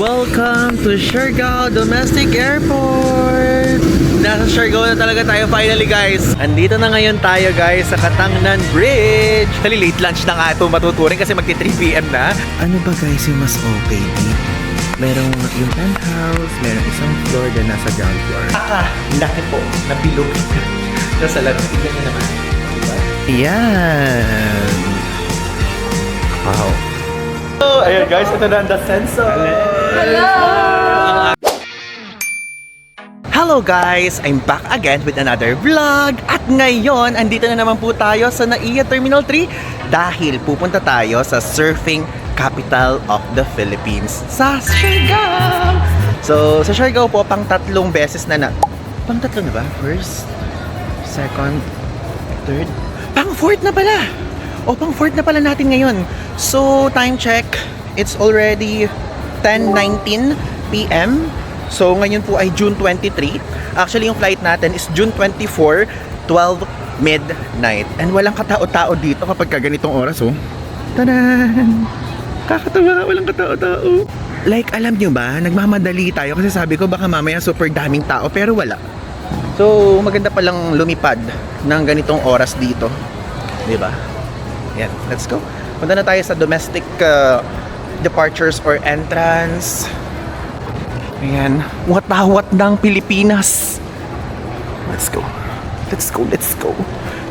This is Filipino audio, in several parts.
Welcome to Siargao Domestic Airport! Nasa Siargao na talaga tayo finally, guys. Andito na ngayon tayo, guys, sa Katangnan Bridge. Dali, late lunch na nga ito matuturing kasi magti 3 p.m. na. Ano ba, guys, yung mas okay dito? Merong yung penthouse, merong isang floor na nasa ground floor. Laki po, nabilog. Nasa laro, tignan nyo naman. Diba? Yan! Wow! So, ayun guys, ito na ang The Sensor. Hello! Hello guys! I'm back again with another vlog. At ngayon, andito na naman po tayo sa NAIA Terminal 3 dahil pupunta tayo sa surfing capital of the Philippines, sa Siargao. So, sa Siargao po, pang tatlong beses na pang tatlo na ba? First, second, third? Pang fourth na pala! O, pang fourth na pala natin ngayon. So, time check, it's already 10:19 p.m. So, ngayon po ay June 23. Actually, yung flight natin is June 24, 12 midnight. And walang katao-tao dito kapag ganitong oras, oh. Tadan! Kakatawa, walang katao-tao. Like, alam nyo ba, nagmamadali tayo kasi sabi ko baka mamaya super daming tao, pero wala. So, maganda palang lumipad ng ganitong oras dito. Diba? Yan, let's go. Punta na tayo sa domestic departures or entrance. Ayan, watawat ng Pilipinas. Let's go. Let's go, let's go.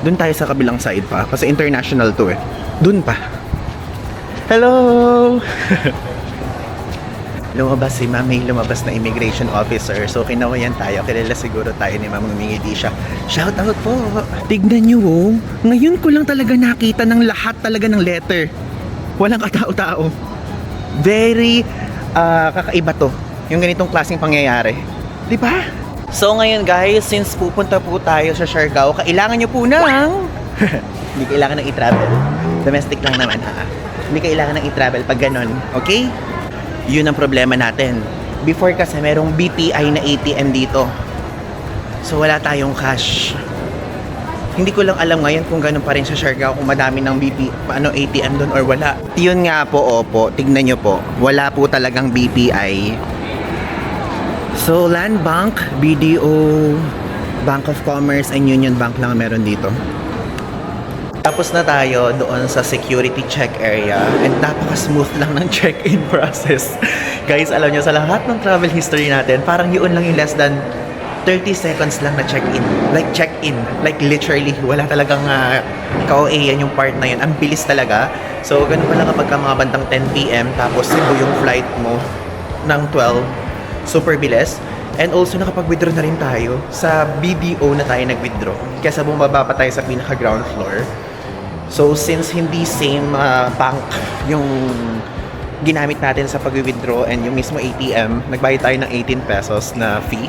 Doon tayo sa kabilang side pa kasi international to eh. Doon pa. Hello! Lumabas si Ma'am, may lumabas na immigration officer. So kinawayan tayo, kilala siguro tayo ni Ma'am ngumingiti siya. Shout out po! Tignan nyo, oh. Ngayon ko lang talaga nakita ng lahat talaga ng letter. Walang katao-tao. Very kakaiba to, yung ganitong klaseng pangyayari. Di ba? So ngayon guys, since pupunta po tayo sa Siargao, kailangan nyo po ng hindi kailangan ng i-travel. Domestic lang naman, ha? Hindi kailangan ng i-travel pag ganon, okay? Yun ang problema natin. Before kasi merong BPI na ATM dito. So wala tayong cash. Hindi ko lang alam ngayon kung ganun pa rin sa Siargao, kung madami ng ATM doon or wala. Yun nga po, opo, tignan nyo po. Wala po talagang BPI. So Land Bank, BDO, Bank of Commerce, and Union Bank lang meron dito. Tapos na tayo doon sa security check area and napaka-smooth lang ng check-in process. Guys, alam nyo, sa lahat ng travel history natin, parang yun lang yung less than 30 seconds lang na check-in. Like check-in. Like literally, wala talagang ka-OA yan yung part na yun. Ang bilis talaga. So, ganun pala kapag mga bandang 10 p.m. tapos Cebu yung flight mo ng 12. Super bilis. And also, nakapag-withdraw na rin tayo sa BDO na tayo nag-withdraw. Kesa bumaba pa tayo sa pinaka-ground floor. So, since hindi same bank yung ginamit natin sa pag-withdraw and yung mismo ATM, nagbayad tayo ng 18 pesos na fee.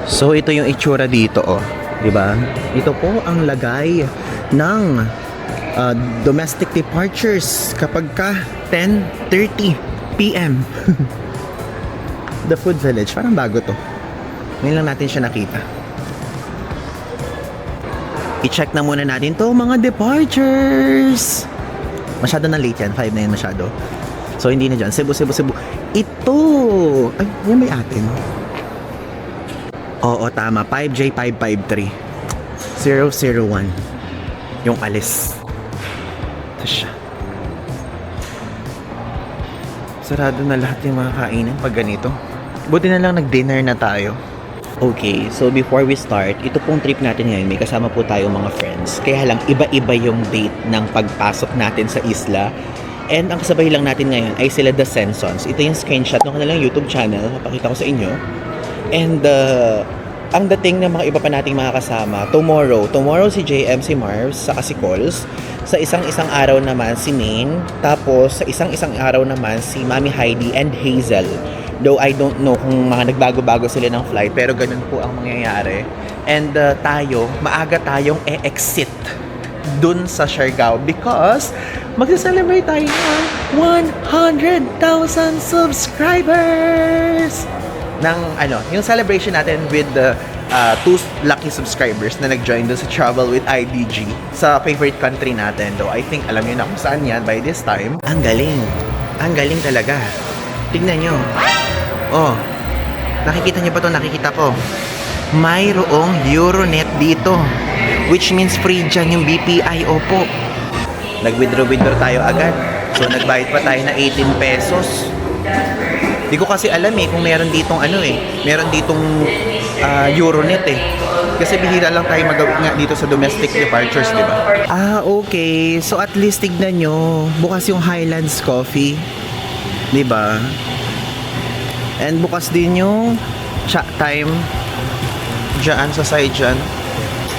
So, ito yung itsura dito, oh. Diba? Ito po ang lagay ng domestic departures kapag ka 10:30 p.m. The Food Village. Parang bago to. Ngayon lang natin siya nakita. I-check na muna natin to mga departures. Masyado na late yan. 5 na yan masyado. So, hindi na dyan. Cebu. Ito! Ay, yan may atin. Oo, tama. 5J553. 001. Yung alis. Ito siya. Sarado na lahat yung mga kainan pag ganito. Buti na lang nag-dinner na tayo. Okay, so before we start, ito pong trip natin ngayon, may kasama po tayo mga friends. Kaya lang, iba-iba yung date ng pagpasok natin sa isla. And ang kasabay lang natin ngayon ay sila The Sensons. Ito yung screenshot ng kanilang YouTube channel. Mapakita ko sa inyo. And ang dating ng mga iba pa nating mga kasama, tomorrow si JM, si Marvs, saka si Cols. Sa isang araw naman si Maine. Tapos sa isang araw naman si Mami Heidi and Hazel. Though I don't know kung mga nagbago-bago sila ng flight, pero ganun po ang mangyayari. And maaga tayong e-exit dun sa Siargao because magsa-celebrate tayo ng 100,000 subscribers! Yung celebration natin with the 2 lucky subscribers na nag-join dun sa Travel with IDG sa favorite country natin. Though I think alam niyo na kung saan yan by this time. Ang galing talaga. Tingnan nyo. Oh, nakikita niyo ba to? Nakikita ko. Mayroong Euronet dito. Which means free dyan yung BPI. Opo. Nag-withdraw tayo agad. So, nagbayad pa tayo na 18 pesos. Di ko kasi alam kung meron ditong meron ditong Euronet Kasi bihira lang tayo magawin nga dito sa domestic departures, di ba? Okay. So at least tignan nyo, bukas yung Highlands Coffee. Di ba? And bukas din yung chat time dyan sa side dyan.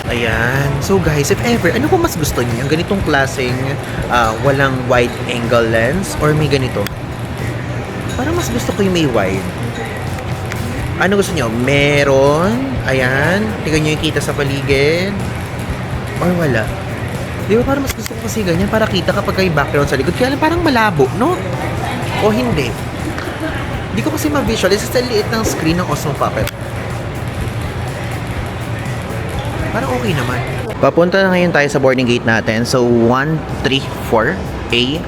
Ayan. So guys, if ever, ano po mas gusto niyo? Ganitong klaseng walang wide angle lens or may ganito? Parang mas gusto ko yung may wide. Ano gusto nyo? Meron. Ayan. Tingnan nyo yung kita sa paligid. Or wala. Di ba parang mas gusto ko kasi ganyan para kita kapag may background sa likod. Kaya lang parang malabo, no? O hindi. Di ko kasi ma-visualize. Sa liit ng screen ng Osmo Pocket. Parang okay naman. Papunta na ngayon tayo sa boarding gate natin. So, 134A.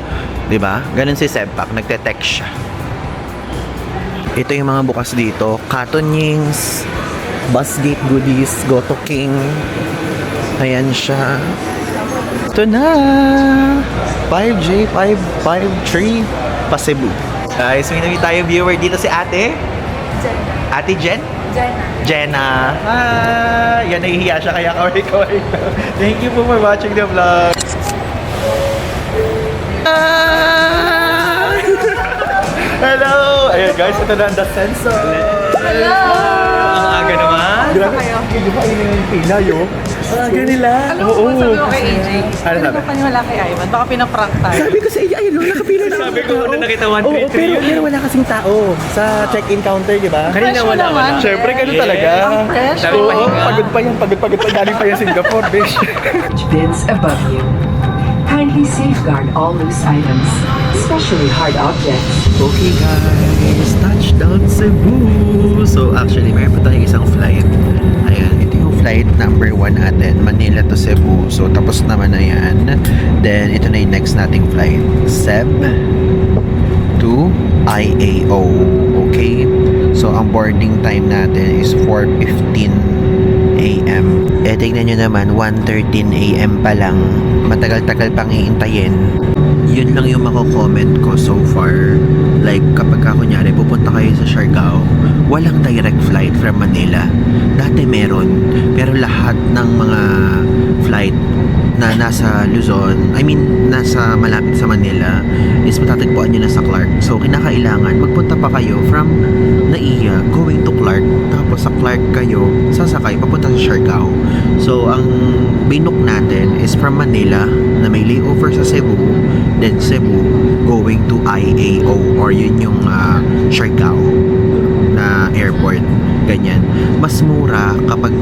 Diba? Ganun si Sebpak. Nagte-text siya. Ito yung mga bukas dito. Katonyings, Busgate Goodies, Goto King. Ayan siya. Ito na! 5J553 pa Cebu. Guys, may namin tayo viewer dito si ate. Jen. Ate Jen? Jenna. Hi! Yan, nahihiya siya kaya kaway-kaway. Thank you po for watching the vlog. Hello! Ayan guys, ito na ang The Sensor. Hello! Ang aga naman. Ano kayo? Hindi ba ayun yung pila yun? Ang aga nila. Alam mo, sabi ko kay AJ, Ano hindi sabi? ko paniwala kay Ivan. Baka pinaprank tayo. Sabi ko sa iyo, ayun, nakapila na. Sabi ko, una nakita 133 Oo, pero wala kasing tao sa check-in counter, di ba? Kanina Fresh wala. naman. Siyempre, ganun Yes. talaga. Ang fresh. Sabi Oo, pahinga. pagod pa yan. Pagod pa. Galing pa yan Singapore, bitch. Bins above you. Kindly safeguard all loose items, especially hard objects. Okay guys, touchdown Cebu. So actually, meron pa tayong isang flight. Ayan, ito yung flight number 1 natin, Manila to Cebu. So tapos naman na yan. Then ito na yung next nating flight, Ceb to IAO. Okay? So ang boarding time natin is 4:15 AM. Tingnan nyo naman, 1:13 AM pa lang. Matagal-tagal pang iintayin. Yun lang yung mako-comment ko so far. Like, kapag kunyari, pupunta kayo sa Siargao, walang direct flight from Manila. Dati meron, pero lahat ng mga flight na nasa Luzon, nasa malapit sa Manila, is matatagpuan nyo na sa Clark. So, kinakailangan, magpunta pa kayo from Naiya, going to Clark, tapos sa Clark kayo, sasakay, papunta sa Siargao. So, ang binook natin is from Manila, na may layover sa Cebu, then Cebu, going to IAO, or yun yung Siargao na airport. Ganyan. Mas mura kapag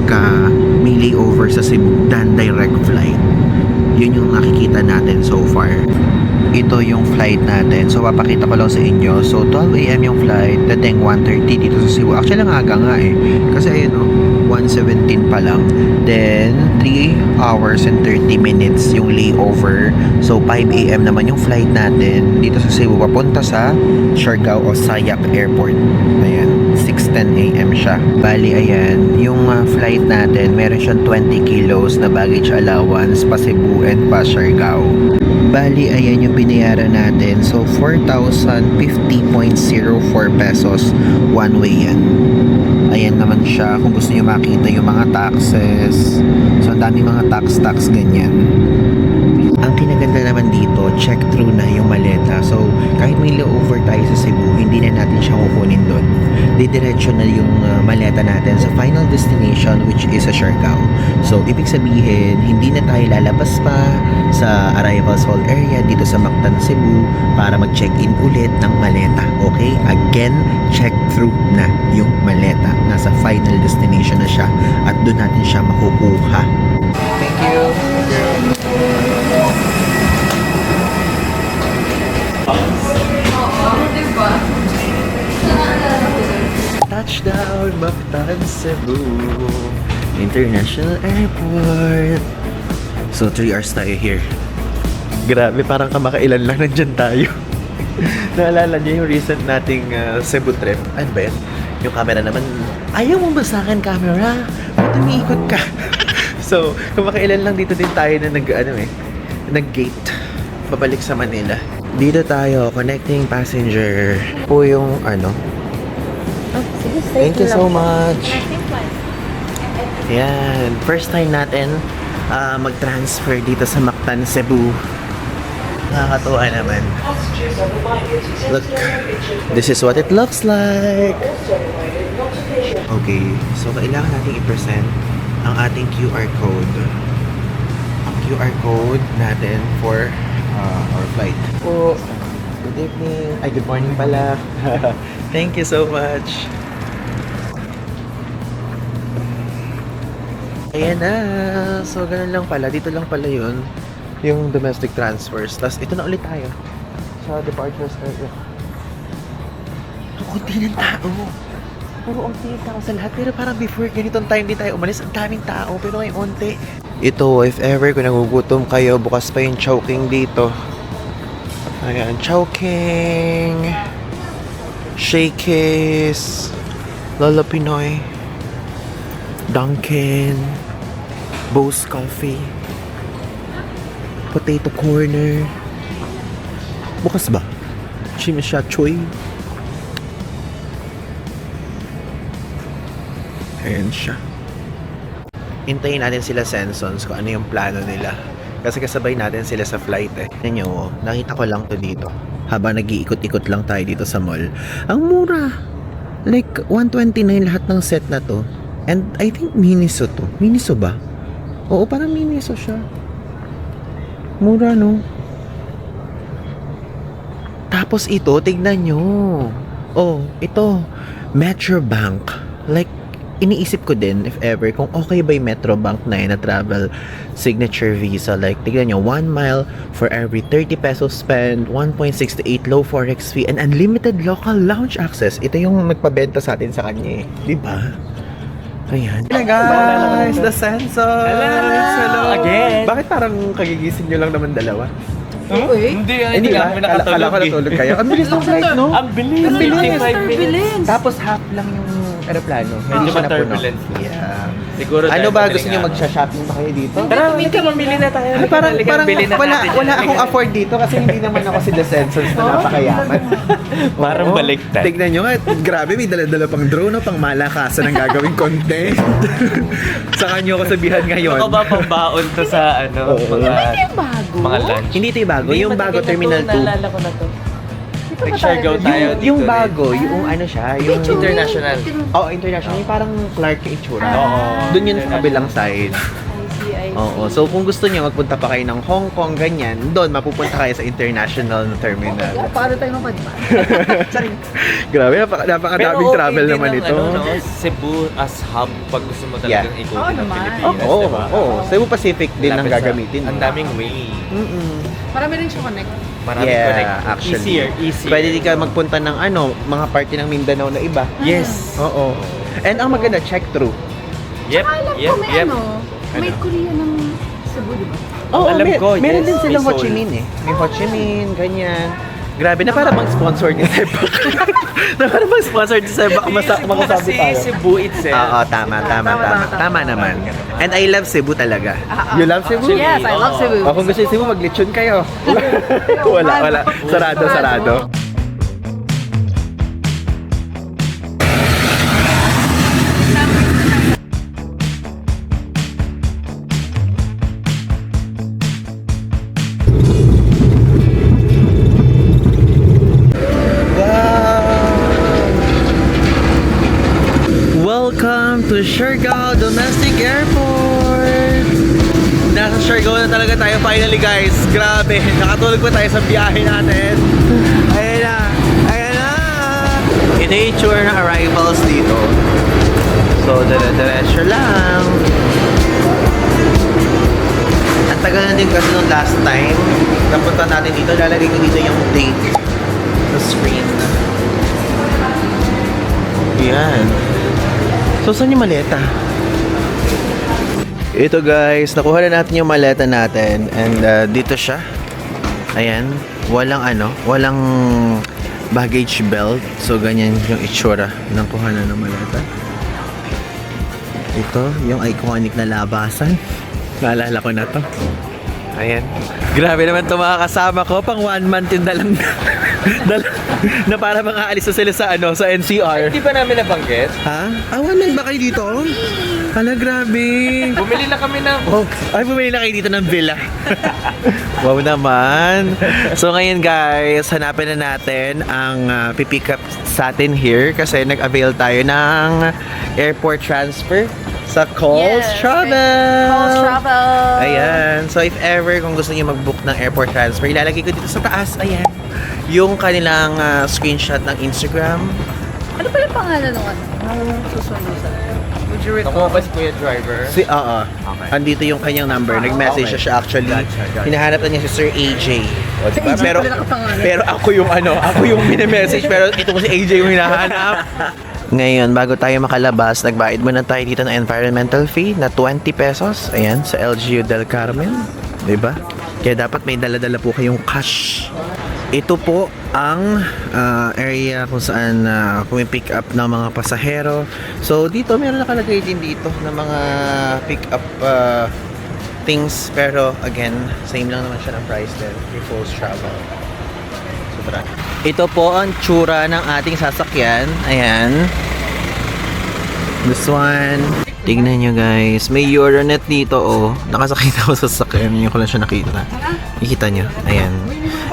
may layover sa Cebu than direct flight. Yun yung nakikita natin so far. Ito yung flight natin. So, papakita ko lang sa inyo. So, 12 AM yung flight. Dating 1:30 dito sa Cebu. Actually, ang aga nga Kasi ayun 1:17 pa lang. Then, 3 hours and 30 minutes yung layover. So, 5 AM naman yung flight natin dito sa Cebu. Papunta sa Siargao o Sayak Airport. Ayan. 6:10 AM siya. Bali, ayan. Yung flight natin, meron siyang 20 kilos na baggage allowance pa Cebu and pa Siargao. Bali, ayan yung binayaran natin. So, 4,050.04 pesos one way yan. Ayan naman siya. Kung gusto nyo makita yung mga taxes. So, ang dami mga tax ganyan. Ang kinaganda naman dito, check through na yung maleta. So, kahit may layover tayo sa Cebu, hindi na natin siya kukunin doon. Didiretso na yung maleta natin sa final destination, which is sa Siargao. So, ibig sabihin, hindi na tayo lalabas pa sa arrivals hall area dito sa Mactan, Cebu para mag-check-in ulit ng maleta. Okay? Again, check through na yung maleta. Nasa final destination na siya at doon natin siya makukuha. Thank you. Touchdown, Mactan, Cebu International Airport. So, 3 hours tayo here. Grabe, parang kamakailan lang nandyan tayo. Naalala niyo yung recent nating Cebu trip? Ano ba yun? Yung camera naman, ayaw mo ba sa akin camera? Ba't umiikot ka? So, kumakailan lang dito din tayo na nag-gate. Babalik sa Manila. Dito tayo, connecting passenger. Po yung Thank you so much. Yan. First time natin mag-transfer dito sa Mactan, Cebu. Nakakatuwa naman. Look, this is what it looks like. Okay, so kailangan natin i-present ang ating QR code. Ang QR code natin for our flight. Oh, good evening. Ay, good morning pala. Thank you so much. Ayan na. So, ganun lang pala. Dito lang pala yun. Yung domestic transfers. Tapos, ito na ulit tayo. Sa departures area. Ang kunti ng tao. Puro unti ng tao sa lahat. Pero parang before ganitong time di tayo umalis, ang daming tao. Pero ngayon unti. Ito, if ever kung nagugutom kayo, bukas pa yung Chowking dito. Ayan, Chowking. Shakey's. Lolo Pinoy. Dunkin', Bose Coffee, Potato Corner. Bukas ba? Chimisha Choy. Ayan siya. Hintayin natin sila Sensons kung ano yung plano nila. Kasi kasabay natin sila sa flight eh. Yan nyo, nakita ko lang to dito. Habang nag-iikot-ikot lang tayo dito sa mall. Ang mura! Like, 129 lahat ng set na to. And I think Miniso to. Miniso ba? Oo, parang Miniso siya. Mura, no? Tapos ito, tignan nyo. Oh, ito. Metrobank. Like, iniisip ko din, if ever, kung okay ba yung Metrobank na yun na travel signature visa. Like, tignan nyo, 1 mile for every 30 pesos spend, 1.68 low forex fee, and unlimited local lounge access. Ito yung nagpabenta sa atin sa kanya eh. Diba? Ayan. Hello guys! The Sensors! Hello! Again! Bakit parang kagigising nyo lang naman dalawa? Hindi ba? kami Kala ko natulog kayo. Ang bilis ng flight, no? Ang bilis! Ang bilis! 55 minutes! Tapos half lang yung aeroplano. Hindi siya napuno. turbulent. Yeah. Siguro Ano ba? dahil Gusto niyo magsha-shopping ba kayo dito? Tara, halika mamili na tayo. Ay, parang Bili na wala natin. akong afford dito kasi hindi naman ako si The Sensors na napakayaman. Parang Oo. baliktad. Tignan nyo nga, grabe, may dala-dala pang drone, no? Pang malakasan ng gagawing content. Sa kanyo ko sabihan ngayon. Ako ba pang baon to sa mga lunch? Hindi ito yung bago, yung bago Terminal 2. Naalala ko na to. Nag-Siargao tayo dito. Yung bago, yung ano siya, yung International. Oh, international, yung parang Clark yung itsura. Oo. Doon yun sa kabilang side. Oo, so kung gusto niyo magpunta pa kayo ng Hong Kong, ganyan, doon mapupunta kayo sa international na terminal. Paano tayo mapadma? Grabe, napakadaming travel din naman ang, ito. Cebu as hub pag gusto mo Yeah. talagang ikutin Oo ng naman. Pilipinas, Oo, diba? oo. Cebu Pacific din ang Lapit sa- gagamitin. Ang daming way. Marami rin siya connect. Maraming Yeah, connect. actually. Easier. Pwede din ka magpunta ng mga party ng Mindanao na iba. Yes. Oo. And ang maganda, check through. Yep. Alam ko may may Korea ng Cebu, di ba? Oo, Alam ko, meron yes, din silang may Ho Chi Seoul. Minh eh. May Ho Chi Minh, ganyan. Grabe, na para bang sponsor ni Sebak. Na para bang sponsor ni Sebak, makasabi tayo. Cebu itself. Oo, tama naman. And I love Cebu talaga. You love Cebu? Actually, Yes, I love Cebu. O kung gusto niyo Cebu, mag-lechon kayo. wala. Sarado. Welcome to Siargao Domestic Airport! Nasa Siargao na talaga tayo finally guys. Grabe, nakatulog pa tayo sa biyahe natin. Ayan na! Ito yung tour ng arrivals dito. So, dire-diretso lang. Ang tagal na din kasi nung last time. Napunta natin dito, lalagay ko dito yung date sa screen. Yan. So, saan yung maleta? Ito guys, nakuha na natin yung maleta natin. And dito siya. Ayan. walang baggage belt. So, ganyan yung itsura ng kuhanan ng maleta. Ito, yung iconic na labasan. Naalala ko na to. Ayan. Grabe naman ito mga kasama ko. Pang 1 month yung dalang na para mga aalis na sila sa NCR. Hindi ba namin nabanggit? Ha? Awan ba kayo dito? Hala, grabe. Bumili na kami ng... Oh, ay, bumili na kayo dito ng villa. Wow naman. So ngayon guys, hanapin na natin ang pipick up sa atin here kasi nag-avail tayo ng airport transfer sa Coles Yes, Travel. Coles Travel. Ayan. So if ever kung gusto niyo mag-book ng airport transfer, ilalagay ko dito sa taas. Ayan. Yung kanilang screenshot ng Instagram. Ano pa yung pangalan ng susunod sa? Would you Nakuha ba si Kuya Driver? Okay. Andito yung kanyang number. Nag-message okay. siya actually. Gotcha. Hinahanap na niya si Sir AJ. O, diba? AJ Pero, pala nakapangalan. pero ako yung mini-message. Pero ito ko si AJ yung hinahanap. Ngayon, bago tayo makalabas, nagbayad muna tayo dito ng environmental fee na 20 pesos. Ayan, sa LGU del Carmen. Diba? Kaya dapat may dala-dala po kayong cash. Ito po ang area kung saan pumipick up ng mga pasahero. So dito meron nakalagay din dito ng mga pick up things. Pero again, same lang naman siya ng price din. Coles Travel. Sobra. Ito po ang tsura ng ating sasakyan. Ayan. This one. Tignan nyo guys. May Euronet dito oh. Nakasakit ako sa sasakyan. Yung ko lang siya nakita. Ikita nyo. Ayan.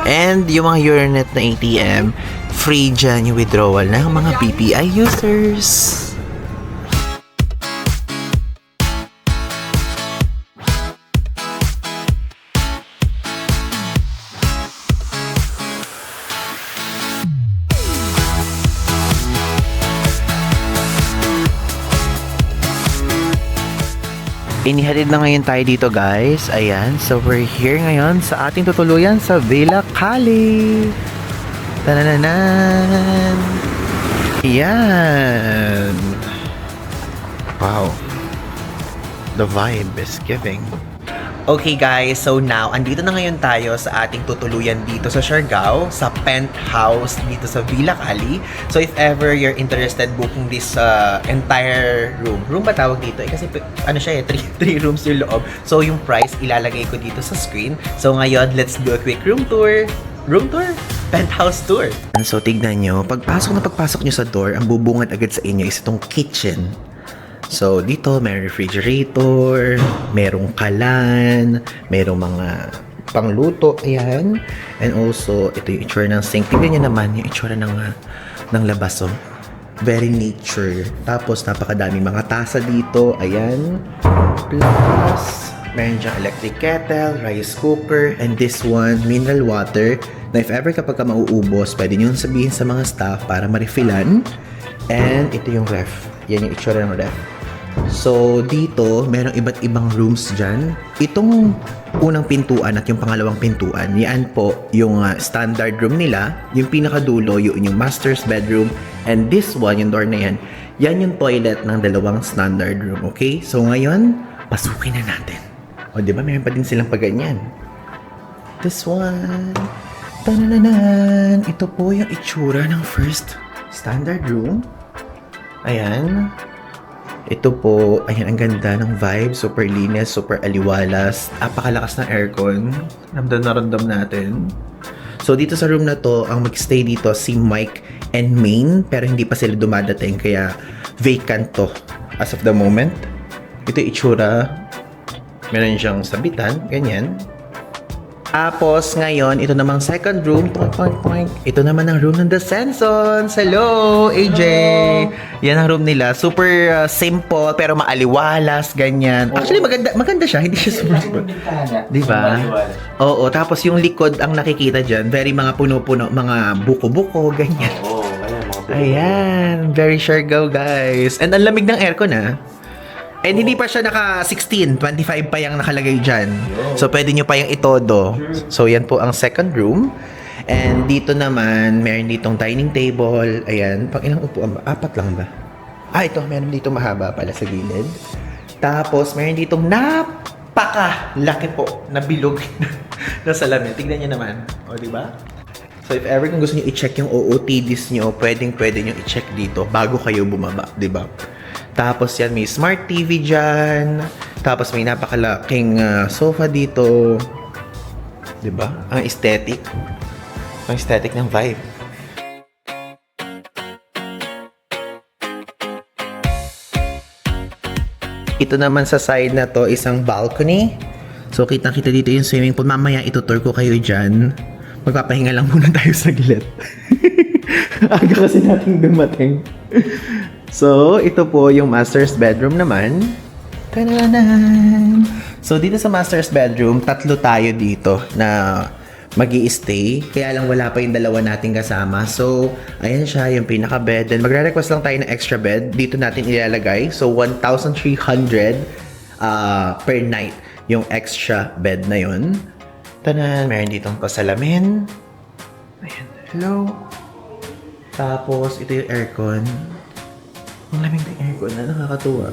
And yung mga Euronet na ATM, free dyan yung withdrawal ng mga PPI users. Inihatid na ngayon tayo dito guys. Ayan. So we're here ngayon sa ating tutuluyan sa Villa Cali. Tanananan. Ayan. Wow. The vibe is giving. Okay guys, so now, andito na ngayon tayo sa ating tutuluyan dito sa Siargao, sa penthouse dito sa Villa Cali. So if ever you're interested booking this entire room ba tawag dito? Kasi ano siya 3 rooms yung loob. So yung price, ilalagay ko dito sa screen. So ngayon, let's do a quick room tour. Room tour? Penthouse tour. So tignan nyo, pagpasok nyo sa door, ang bubungad agad sa inyo is itong kitchen. So, dito, may refrigerator, merong kalan, merong mga pangluto, ayan. And also, ito yung itsura ng sink. Tignan nyo naman yung itsura ng labas, oh. Very nature. Tapos, napakadaming mga tasa dito, ayan. Plus, meron dyan electric kettle, rice cooker, and this one, mineral water, na if ever kapag ka mauubos, pwede nyo sabihin sa mga staff para ma-refillan. And ito yung ref. Yan yung itsura ng ref. So, dito, merong iba't ibang rooms dyan. Itong unang pintuan at yung pangalawang pintuan, yan po yung standard room nila. Yung pinakadulo, yung master's bedroom. And this one, yung door na yan, yan yung toilet ng dalawang standard room. Okay? So, ngayon, pasukin na natin. O, di ba? Meron pa din silang paganyan. This one. Tanananan. Ito po yung itsura ng first standard room. Ayan. Ito po, ayan, ang ganda ng vibe. Super linis, super aliwalas. Apakalakas ng aircon. Ramdam na ramdam natin. So, dito sa room na to, ang mag-stay dito si Mike and Maine. Pero hindi pa sila dumadating, kaya vacant to as of the moment. Ito yung itsura. Meron siyang sabitan, ganyan. Tapos, ngayon, ito namang second room. Ito naman ang room ng The Sensons. Hello, AJ! Yan ang room nila. Super simple, pero maaliwalas, ganyan. Actually, maganda siya. Hindi siya super. Diba? Oo, tapos yung likod ang nakikita dyan, very mga puno-puno, mga buko-buko, ganyan. Oo, ayan, mga Ayan, very Siargao, guys. And ang lamig ng aircon, ah. And hindi pa siya naka 16, 25 pa yung nakalagay dyan. So, pwede nyo pa yung itodo. So, yan po ang second room. And dito naman, meron ditong dining table. Ayan, pang ilang upuan ba? 4 lang ba? Ito, meron dito mahaba pala sa gilid. Tapos, meron ditong laki po na bilog na salamin. Tignan nyo naman. O, diba? So if ever kung gusto niyo i-check yung OOTDs niyo, pwede niyo i-check dito bago kayo bumaba, 'di ba? Tapos yan, may smart TV dyan. Tapos may napakalaking sofa dito. 'Di ba? Ang aesthetic. Ang aesthetic ng vibe. Ito naman sa side na to, isang balcony. So, kitang-kita dito yung swimming pool. Mamaya, itutur ko kayo dyan. Magpapahinga lang muna tayo saglit. Aga kasi natin dumating. So, ito po yung master's bedroom naman. Tananan! So, dito sa master's bedroom, 3 tayo dito na magi-stay. Kaya lang wala pa yung dalawa nating kasama. So, ayan siya, yung pinaka-bed. Then, magre-request lang tayo ng extra bed. Dito natin ilalagay. So, 1,300 per night yung extra bed na yun. Tanan! Meron ditong pasalamin. Ayan. Hello. Tapos, ito yung aircon. Ang lamig ng aircon na nakakatuwa.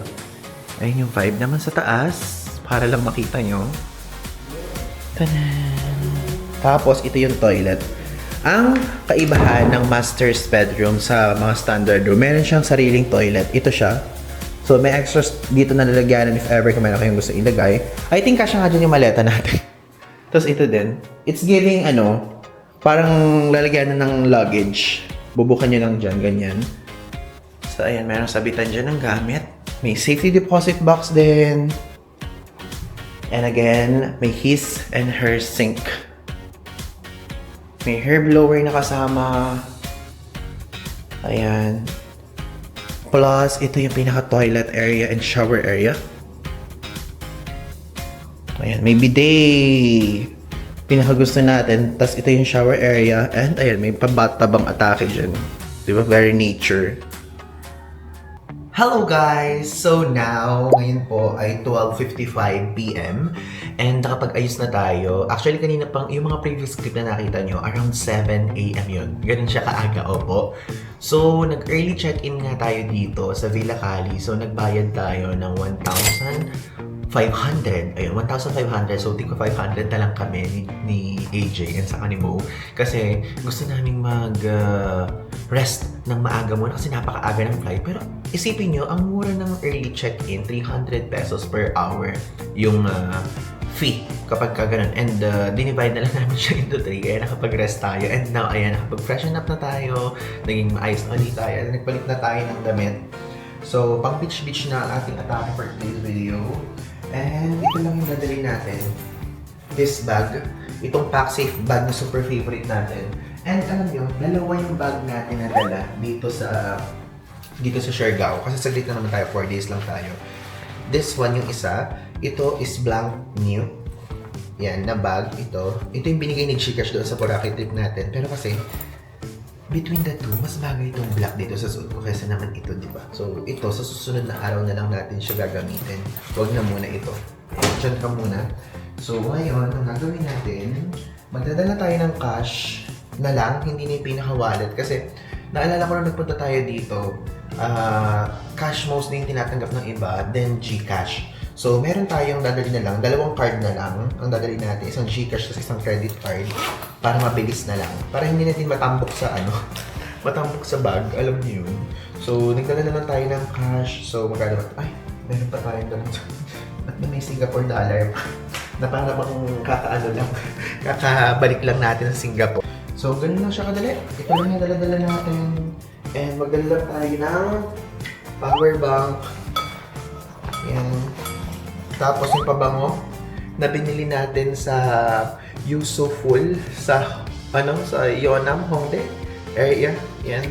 Ayun yung vibe naman sa taas. Para lang makita nyo. Tanan! Tapos, ito yung toilet. Ang kaibahan ng master's bedroom sa mga standard room, meron siyang sariling toilet. Ito siya. So, may extras dito na lalagyanan if ever kung meron kayong gusto ilagay. I think kasya nga dyan yung maleta natin. Tapos, ito din. It's giving, parang lalagyanan ng luggage. Bubukan nyo lang dyan, ganyan. So, ayan, meron sabitan dyan ng gamit. May safety deposit box din. And again, may his and her sink. May hair blower na kasama. Ayan. Plus, ito yung pinaka-toilet area and shower area. Ayan, may bidet. Pinaka-gusto natin. Tapos ito yung shower area. And ayan, may pabatabang atake dyan. Diba? Very nature. Hello guys! So now, ngayon po ay 12:55 PM and nakapag-ayos na tayo. Actually, kanina pang, yung mga previous clip na nakita nyo, around 7 AM yun. Ganun siya kaaga, opo. So, nag-early check-in nga tayo dito sa Villa Cali. So, nagbayad tayo ng 1,500. Ayun, 1,500. So, tingko 500 na lang kami ni AJ and saka ni Mo. Kasi gusto naming rest ng maaga muna kasi napakaaga ng flight. Pero isipin nyo, ang mura ng early check-in, 300 pesos per hour yung fee kapag kaganon. And dinivide na lang namin siya into 3 kaya nakapag-rest tayo. And now, ayan, nakapag-freshen up na tayo. Naging maayos na ulit tayo. Nagpalit na tayo ng damit. So, pang beach-beach na ang ating atake for today's video. And ito lang yung nadali natin. This bag. Itong PacSafe bag na super favorite natin. And alam nyo, dalawa yung bag natin na dala dito sa Siargao. Kasi saglit na naman tayo, 4 days lang tayo. This one yung isa. Ito is blank new. Yan, na bag. Ito yung binigay ni Gcash doon sa Boracay trip natin. Pero kasi, between the two, mas bagay itong black dito sa suot ko kaysa naman ito, di ba? So, ito, sa susunod na araw na lang natin siya gagamitin. Huwag na muna ito. Diyan ka muna. So, ngayon, ang gagawin natin, magdadala tayo ng cash na lang, hindi na yung pinaka-wallet. Kasi, naalala ko na nagpunta tayo dito, cash mostly yung tinatanggap ng iba, then Gcash. So, meron tayong dadali na lang, 2 card na lang ang dadali natin, isang Gcash at isang credit card para mabilis na lang. Para hindi natin matambok sa matambok sa bag, alam niyo yun. So, nagdala naman tayo ng cash. So, magkano ba? Ay, meron pa tayong dala. Ba't na may Singapore dollar pa? Na para bang kakabalik lang natin sa Singapore. So, ganun lang siya kadali. Ito lang yung dala-dala natin. And magdala tayo ng power bank. Yan. Tapos yung pabango na binili natin sa Useful sa Yonam, Hongdae area. Yan.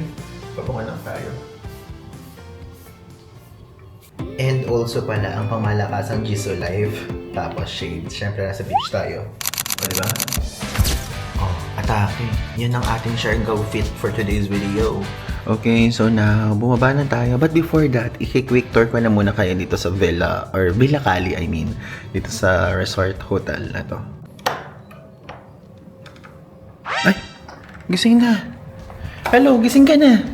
Pabango lang tayo. And also pala ang pangmalakasang Jisoo Live. Tapos shades. Siyempre nasa beach tayo. O, diba? Atake. Yun ang ating Siargao fit for today's video. Okay, so now, bumaba na tayo. But before that, i-quick tour ko na muna kayo dito sa Villa, or Villa Cali, I mean. Dito sa resort hotel na to. Ay! Gising na! Hello, gising ka na!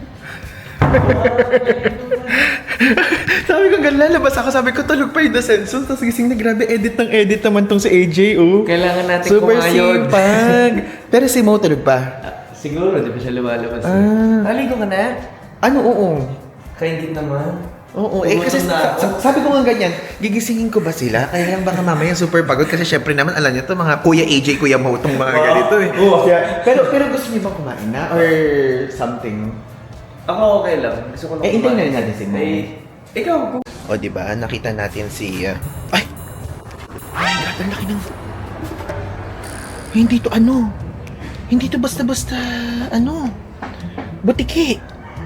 Sabi ko, lalabas ako. Sabi ko, tulog pa yung Dasenso. Tapos gising na, grabe, edit naman tong si AJ, oh. Kailangan natin super kumayod. sipag. Pero si Mo tulog pa. Siguro, di ba siya lumalabas? Naligo ka na? Ano, oo. Kaingit naman. Oo, kasi Gutom na ako. sabi ko nga ganyan, gigisingin ko ba sila? Kaya lang baka mamaya super pagod kasi syempre naman alam niyo to mga Kuya AJ, Kuya Mo tong mga ganito eh. Kaya- pero gusto niyo ba kumain na or something? Ako okay lang. Gusto ko lang hintayin na rin kumain. natin si Mo. Ikaw, O di ba nakita natin si ay! Oh my God, ang laki ng hindi to ano. Hindi to basta-basta ano. Butiki.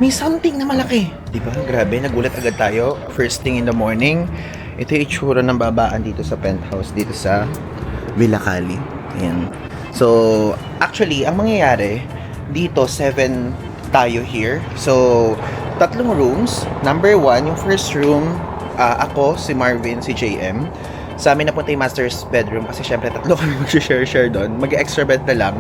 May something na malaki. Di ba? Grabe, nagulat agad tayo. First thing in the morning, ito yung itsura ng babaan dito sa penthouse, dito sa Villa Cali. Ayan. So, actually, ang mangyayari, dito, 7 tayo here. So, 3 rooms. Number 1, yung first room, ako, si Marvin, si JM. Sa amin napunta yung master's bedroom kasi syempre 3 kami mag-share doon. Mag-extra bed na lang.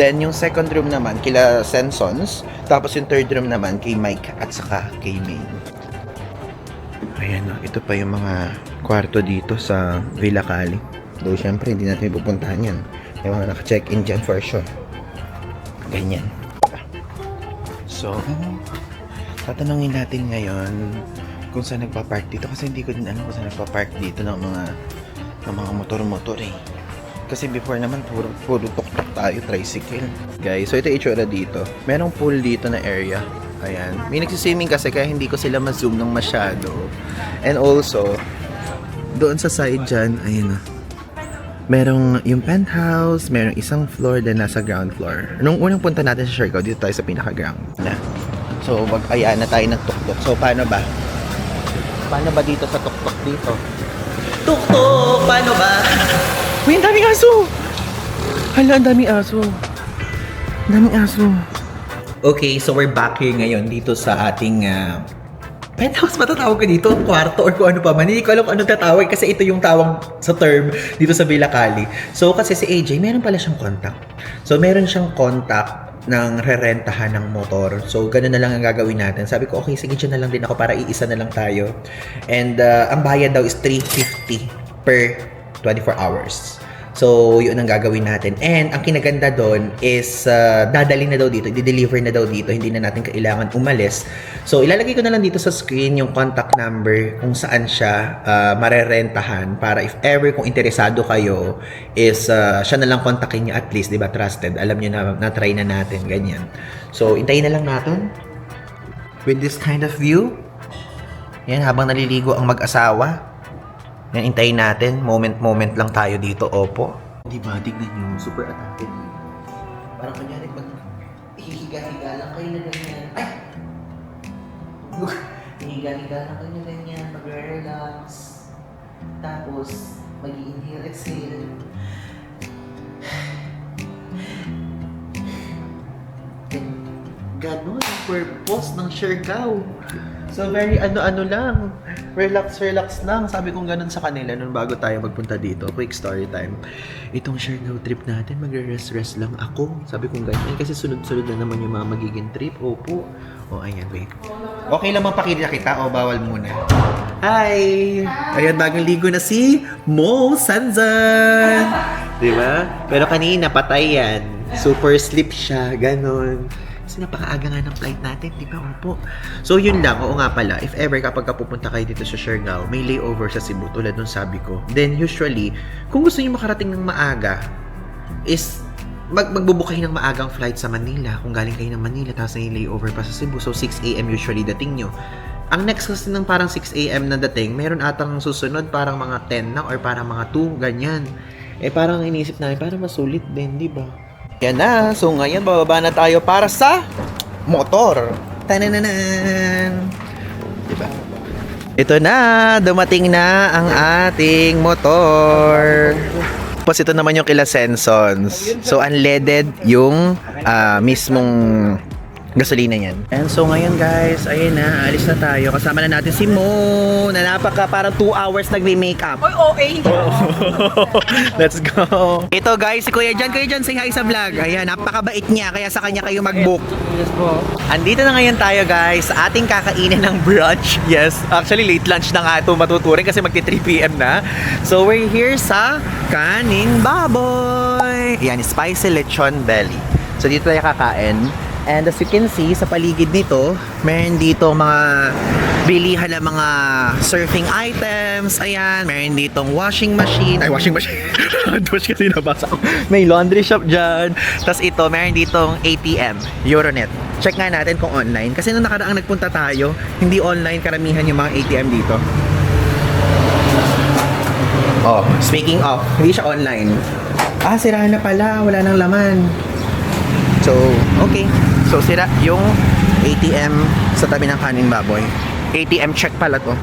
Then yung second room naman kila Sensons. Tapos yung third room naman kay Mike at saka kay May. Ayan o, ito pa yung mga kwarto dito sa Villa Cali. Though syempre hindi natin pupuntahan yan. May mga naka-check-in dyan for sure. Ganyan. So, tatanungin natin ngayon kung saan nagpa-park dito kasi hindi ko din alam kung saan nagpa-park dito ng mga motor-motor eh. Kasi before naman puro tuk-tuk tayo, tricycle. Guys, so ito yung itsura dito. Merong pool dito na area. Ayan. May nagsiswimming kasi kaya hindi ko sila ma-zoom ng masyado. And also, doon sa side dyan, ayun na. Merong yung penthouse, merong isang floor, then nasa ground floor. Nung unang punta natin sa Siargao, dito tayo sa pinaka-ground na. So, ayaan na tayo ng tuk-tuk. So, paano ba? Paano ba dito sa tuk-tuk dito? Tuk-tuk! Paano ba? Uy, ang daming aso! Hala, ang daming aso. Ang daming aso. Okay, so we're back here ngayon dito sa ating penthouse. Matatawag ko dito, kwarto or kung ano pa man. Hindi ko alam kung anong tatawag kasi ito yung tawag sa term dito sa Villa Cali. So, kasi si AJ, meron pala siyang contact. So, meron siyang contact ng rerentahan ng motor. So, ganun na lang ang gagawin natin. Sabi ko, okay, sige, dyan na lang din ako para iisa na lang tayo. And ang bayad daw is $350 per 24 hours. So, yun ang gagawin natin. And ang kinaganda doon is dadalhin na daw dito, i-deliver na daw dito, hindi na natin kailangan umalis. So, ilalagay ko na lang dito sa screen yung contact number kung saan siya marerentahan para if ever kung interesado kayo is siya na lang kontakin niyo at least, di ba, trusted. Alam niyo na try na natin, ganyan. So, intayin na lang natin with this kind of view. Yan, habang naliligo ang mag-asawa. Yan, intayin natin. Moment lang tayo dito. Opo. Di ba? Tignan nyo. Super attractive. Parang kanyari hihiga-higa lang kayo na ganyan. Ay! Hihiga-higa lang kayo na ganyan. Mag-relax. Tapos, mag-inhale, exhale. Ganon ang purpose ng Siargao. So very ano lang, relax lang. Sabi kong ganun sa kanila nung bago tayo magpunta dito. Quick story time. Itong Siargao trip natin, magre-rest lang ako. Sabi kong ganyan kasi sunod-sunod na naman yung mga magiging trip. Opo. O ayan, wait. Okay lang mapakita kita o bawal muna? Hi! Ayan, bagong ligo na si Mo Sanzan! Diba? Pero kanina, patay yan. Super sleep siya, ganon. Kasi napakaaga nga ng flight natin, di ba? Opo. So, yun lang. Oo nga pala, if ever kapag pupunta kayo dito sa Siargao, may layover sa Cebu, tulad nung sabi ko. Then, usually, kung gusto niyo makarating ng maaga, is magbubook kayo ng maagang flight sa Manila. Kung galing kayo ng Manila, tapos may layover pa sa Cebu. So, 6 a.m. usually dating nyo. Ang next kasi ng parang 6 a.m. na dating, meron atang susunod parang mga 10 na or parang mga 2, ganyan. Eh, parang inisip namin, parang masulit din, di ba? Yan na. So ngayon, bababa na tayo para sa motor. Tanananan! Diba? Ito na. Dumating na ang ating motor. Tapos ito naman yung kila Sensons. So unleaded yung mismong gasolina yan. And so ngayon guys, ayun na, alis na tayo. Kasama na natin si Mo na parang 2 hours nagme-makeup. Oy, okay. Let's go. Ito guys, si Kuya Jan, say hi sa vlog. Ayan, napakabait niya, kaya sa kanya kayo mag-book. Yes po. Andito na ngayon tayo guys sa ating kakainin ng brunch. Yes, actually late lunch na nga ito matuturing kasi magti 3 p.m. na. So we're here sa Kaning Baboy. Ayan, spicy lechon belly. So dito tayo kakain. And as you can see, sa paligid nito, meron dito mga bilihan ng mga surfing items. Ayan, meron ditong washing machine. Ay, washing machine. Wash kasi nabasa ko. May laundry shop dyan. Tapos ito, meron ditong ATM, Euronet. Check nga natin kung online. Kasi nung nakaraang nagpunta tayo, hindi online karamihan yung mga ATM dito. Oh, speaking of, hindi siya online. Ah, sira na pala. Wala nang laman. So, okay. So, sira yung ATM sa tabi ng Kanin Baboy. ATM check pala to.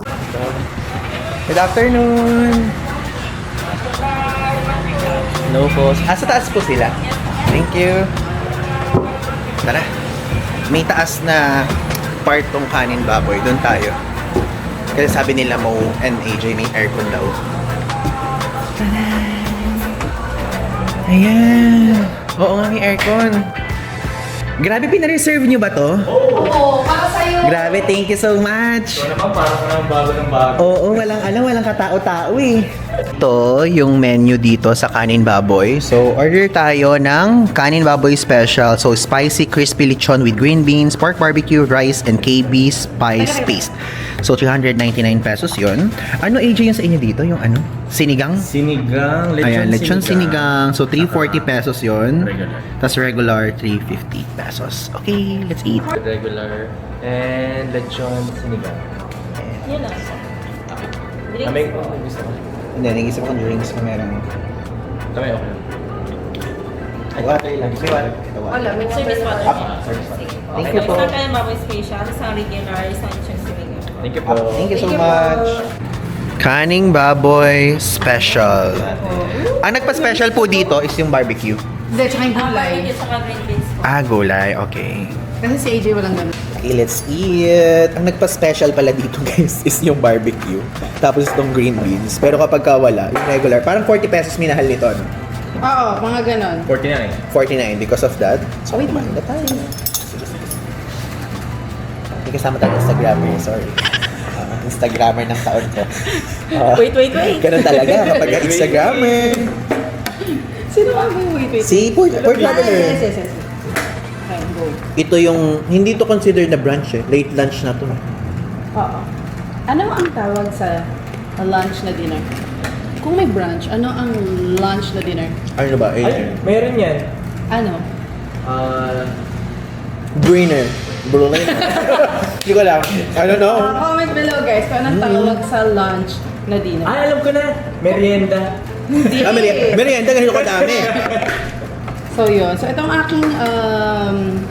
Good afternoon. No po. Ah, sa taas po sila. Thank you. Tara. May taas na part tong Kanin Baboy. Doon tayo. Kasi sabi nila Mo and AJ may aircon daw. Tara. Ayan. Oo nga, may aircon. Grabe, pinareserve nyo ba to? Oo, para sa'yo. Grabe, thank you so much. Ito naman, parang ko ng bago ng bago. Oo, walang katao-tao eh. Ito yung menu dito sa Kanin Baboy. So, order tayo ng Kanin Baboy Special. So, spicy crispy lechon with green beans, pork barbecue, rice, and KB spice paste. So, 399 pesos yon. Ano AJ yung sa inyo dito? Yung ano? Sinigang? Sinigang, Ayan, lechon sinigang. So, 340 pesos yon. Regular. Tapos regular, 350 pesos. Okay, let's eat. Regular. And lechon sinigang. Yun lang. Kami ko, gusto ko. Hindi, nag-isip ko drinks kung meron. Kami okay. Ay, water lang. May water. Wala, may service water. Thank you po. Isang kaya baboy special, isang regular, isang lechon sinigang. Thank you po. Thank you so much. Kaning Baboy Special. Ang nagpa-special po dito is yung barbecue. Hindi, tsaka yung gulay. Barbecue saka green beans po. Ah, gulay. Okay. Kasi si AJ walang ganun. Okay, let's eat. Ang nagpa-special pala dito, guys, is yung barbecue. Tapos itong green beans. Pero kapag wala, yung regular, parang 40 pesos minahal nito, no? Oo, mga ganun. 49. 49 because of that. So, wait, kumain na tayo. Hindi kasama tayo Instagrammer, sorry. Instagrammer ng taon ko. Wait. Ganun talaga kapag Instagrammer. Sino ka ba? Wait. Si Port Traveler. Yes. Okay, go. Ito yung, hindi to considered na brunch eh. Late lunch na to. Oo. Ano ang tawag sa lunch na dinner? Kung may brunch, ano ang lunch na dinner? Ano ba? Ay, meron yan. Ano? Brunner. Brunner. Hindi ko alam. I don't know. Comment below guys kung anong tawag sa lunch na dinner. Ay, alam ko na. Merienda. Hindi. Merienda, ganito ko dami. So yun. So itong aking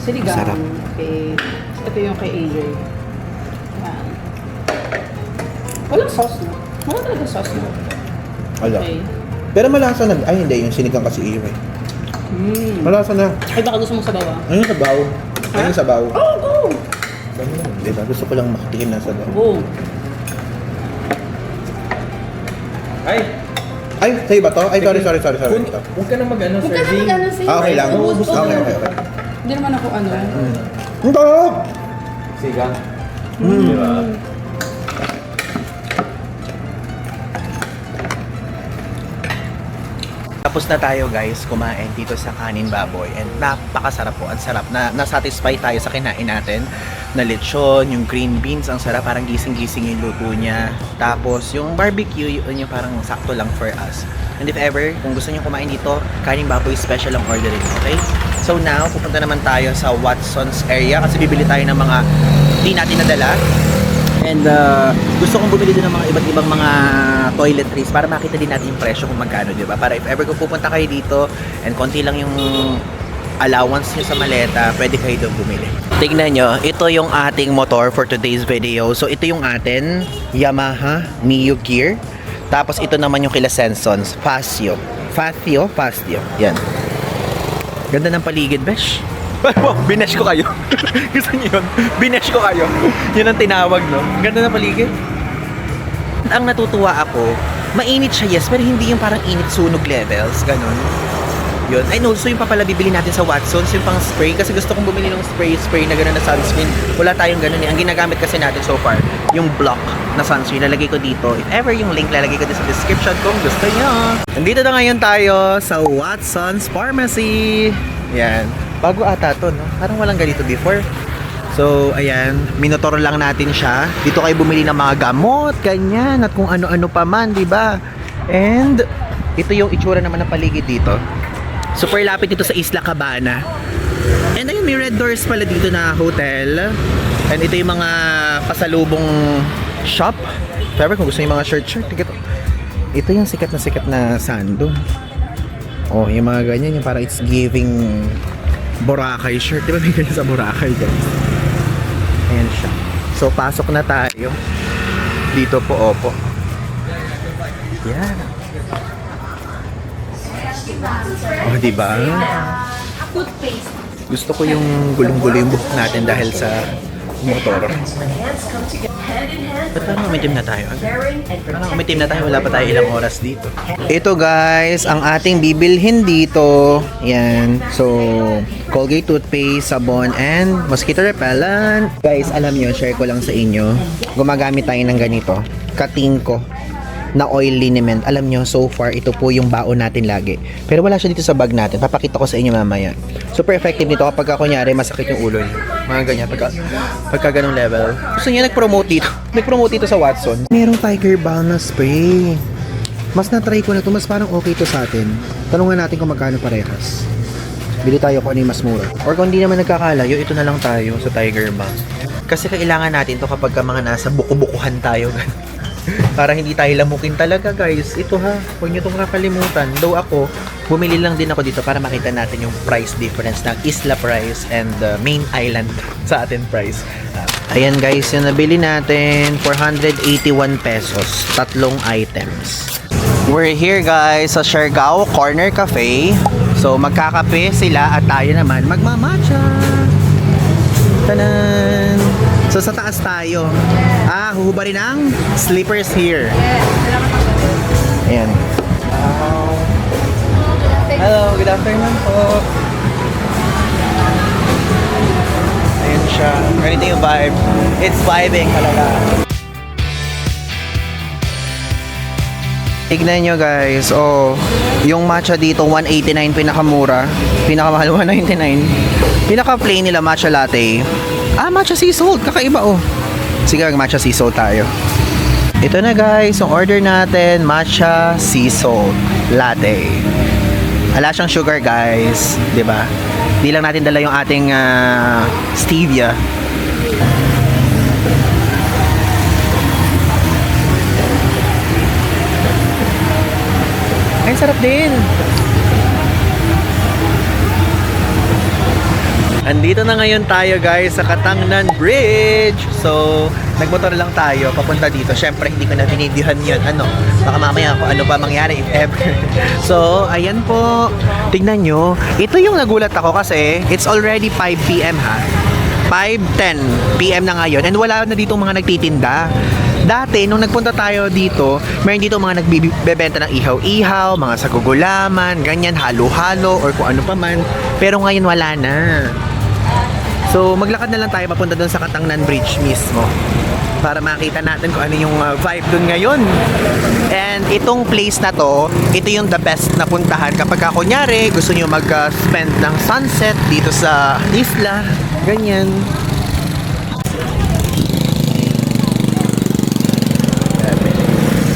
sinigang. Sarap. Okay. Ito yung kay AJ. Yan. Walang sauce na. Wala talaga sauce na. Wala. Okay. Pero malasa na. Ay, hindi. Yung sinigang kasi iwi. Malasa na. Ay baka gusto mong sabaw ah? Ano yung sabaw? Ano yung sabaw? Oh, go! Ganun. Diba? Gusto ko lang makatikim na sabaw. Go! Ay, Ay, sa'yo ba to? Ay, sorry. huwag ka na mag-ano, Huwag ka na serving. mag-ano sa'yo. Ah, okay lang. Ubus ko Okay. na. Hindi naman ako ano. Ang sarap! Sigang. Diba? Tapos na tayo guys kumain dito sa Kanin Baboy and napakasarap po, ang sarap na nasatisfy tayo sa kinain natin na lechon, yung green beans, ang sarap, parang gising-gising yung luto niya. Tapos yung barbecue, yun yung parang sakto lang for us. And if ever, kung gusto niyo kumain dito, Kanin Baboy special ang ordering, okay? So now, pupunta naman tayo sa Watson's area kasi bibili tayo ng mga di natin nadala. And gusto kong bumili din ng mga iba't ibang mga toiletries para makita din natin yung presyo kung magkano, di ba? Para if ever kung pupunta kayo dito and konti lang yung allowance nyo sa maleta, pwede kayo doon bumili. Tignan nyo, ito yung ating motor for today's video. So ito yung atin, Yamaha Mio Gear. Tapos ito naman yung kila Sensons, Fazio. Yan. Ganda ng paligid, besh. Wow, binesh ko kayo. Gusto niyo yun? Binesh ko kayo. Yun ang tinawag, no? Ganda ng paligid. Ang natutuwa ako, mainit siya, yes, pero hindi yung parang init sunog levels, ganun. Yun. And also yung papala bibili natin sa Watsons, yung pang spray, kasi gusto kong bumili ng spray na gano'n na sunscreen. Wala tayong gano'n eh. Ang ginagamit kasi natin so far, yung block na sunscreen, lalagay ko dito. If ever yung link, lalagay ko din sa description kung gusto nyo. Nandito na ngayon tayo sa Watsons Pharmacy. Yan. Bago ata to, no? Parang walang ganito before. So, ayan, minotor lang natin siya. Dito kayo bumili ng mga gamot, ganyan, at kung ano-ano pa man, di ba? And, ito yung itsura naman ng paligid dito. Super lapit dito sa Isla Cabana. And ayun, may red doors pala dito na hotel. And ito yung mga pasalubong shop. Pero kung gusto yung mga shirt, ito yung sikat na sando. Oh, yung mga ganyan, yung parang it's giving Boracay shirt. Di ba may ganyan sa Boracay, guys? Ayan siya. So, pasok na tayo. Dito po, opo. Yan. Oh, di ba? Gusto ko yung gulong-gulo yung buhok natin dahil sa motor. Ba't parang umitim na tayo? Parang umitim na tayo, wala pa tayo ilang oras dito. Ito guys, ang ating bibilhin dito. Yan. So, Colgate toothpaste, sabon, and mosquito repellent. Guys, alam nyo, share ko lang sa inyo. Gumagamit tayo ng ganito. Katingko na oil liniment. Alam nyo, so far, ito po yung baon natin lagi. Pero wala siya dito sa bag natin. Papakita ko sa inyo mamaya. Super effective nito kapag kunyari masakit yung ulo niyo. Mga ganyan. Pagka ganong level. Gusto niya nag-promote dito. Nag-promote dito sa Watson. Merong Tiger Balm na spray. Mas na-try ko na to. Mas parang okay to sa atin. Tanungan natin kung magkano parehas. Bili tayo kung ano yung mas mura. Or kung hindi naman nagkakalayo, ito na lang tayo sa Tiger Balm. Kasi kailangan natin to kapag mga nasa buku-bukuhan tayo. Para hindi tayo lamukin talaga guys. Ito ha, huwag nyo itong kakalimutan. Though ako, bumili lang din ako dito para makita natin yung price difference ng Isla price and the main island sa atin price. Ayan guys, yung nabili natin, 481 pesos. Tatlong items. We're here guys sa Siargao Corner Cafe. So magkakape sila at tayo naman magmamatcha. Tanan! So sa taas tayo. Huhubarin ang slippers here. Ayan. Hello, good afternoon po. Ayan siya. Ganito yung vibe. It's vibing talaga. Tignan nyo guys. Oh, yung matcha dito 189 pinakamura. Pinakamahal 199. Pinaka plain nila matcha latte. Matcha sea salt. Kakaiba oh. Sige, matcha sea salt tayo. Ito na guys, yung order natin, matcha sea salt latte. Wala siyang sugar guys, 'di ba? Di lang natin dala yung ating stevia. Ay, sarap din. Andito na ngayon tayo guys sa Katangnan Bridge. So, nagmotor lang tayo papunta dito. Syempre, hindi ko na binidyohan yun. Baka mamaya kung ano pa mangyari if ever. So, ayan po. Tignan nyo. Ito yung nagulat ako kasi it's already 5 p.m. ha. 5:10 p.m. na ngayon and wala na dito mga nagtitinda. Dati, nung nagpunta tayo dito, meron dito mga nagbebenta ng ihaw-ihaw, mga sagugulaman, ganyan, halo-halo, or kung ano pa man. Pero ngayon wala na. So, maglakad na lang tayo papunta doon sa Katangnan Bridge mismo para makita natin kung ano yung vibe doon ngayon. And itong place na to, ito yung the best na puntahan kapag kunyari gusto nyo mag-spend ng sunset dito sa isla. Ganyan.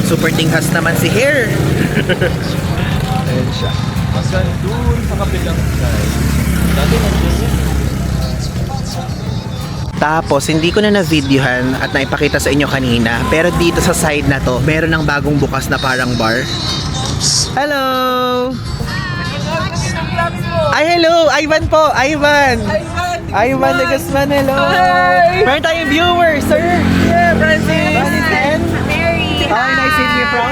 Super tinghas naman si Hair. Ayan siya. Masan doon sa kabilang side. Dati nandiyan. Tapos, hindi ko na na-videohan at naipakita sa inyo kanina. Pero dito sa side na to, meron ng bagong bukas na parang bar. Hello! Ay, hello! Ivan po! Ivan! Ivan de Guzman, hello! Hi! Meron tayong viewers, sir! Yeah, Francis! Francis and? Mary! Hi, nice seeing you from?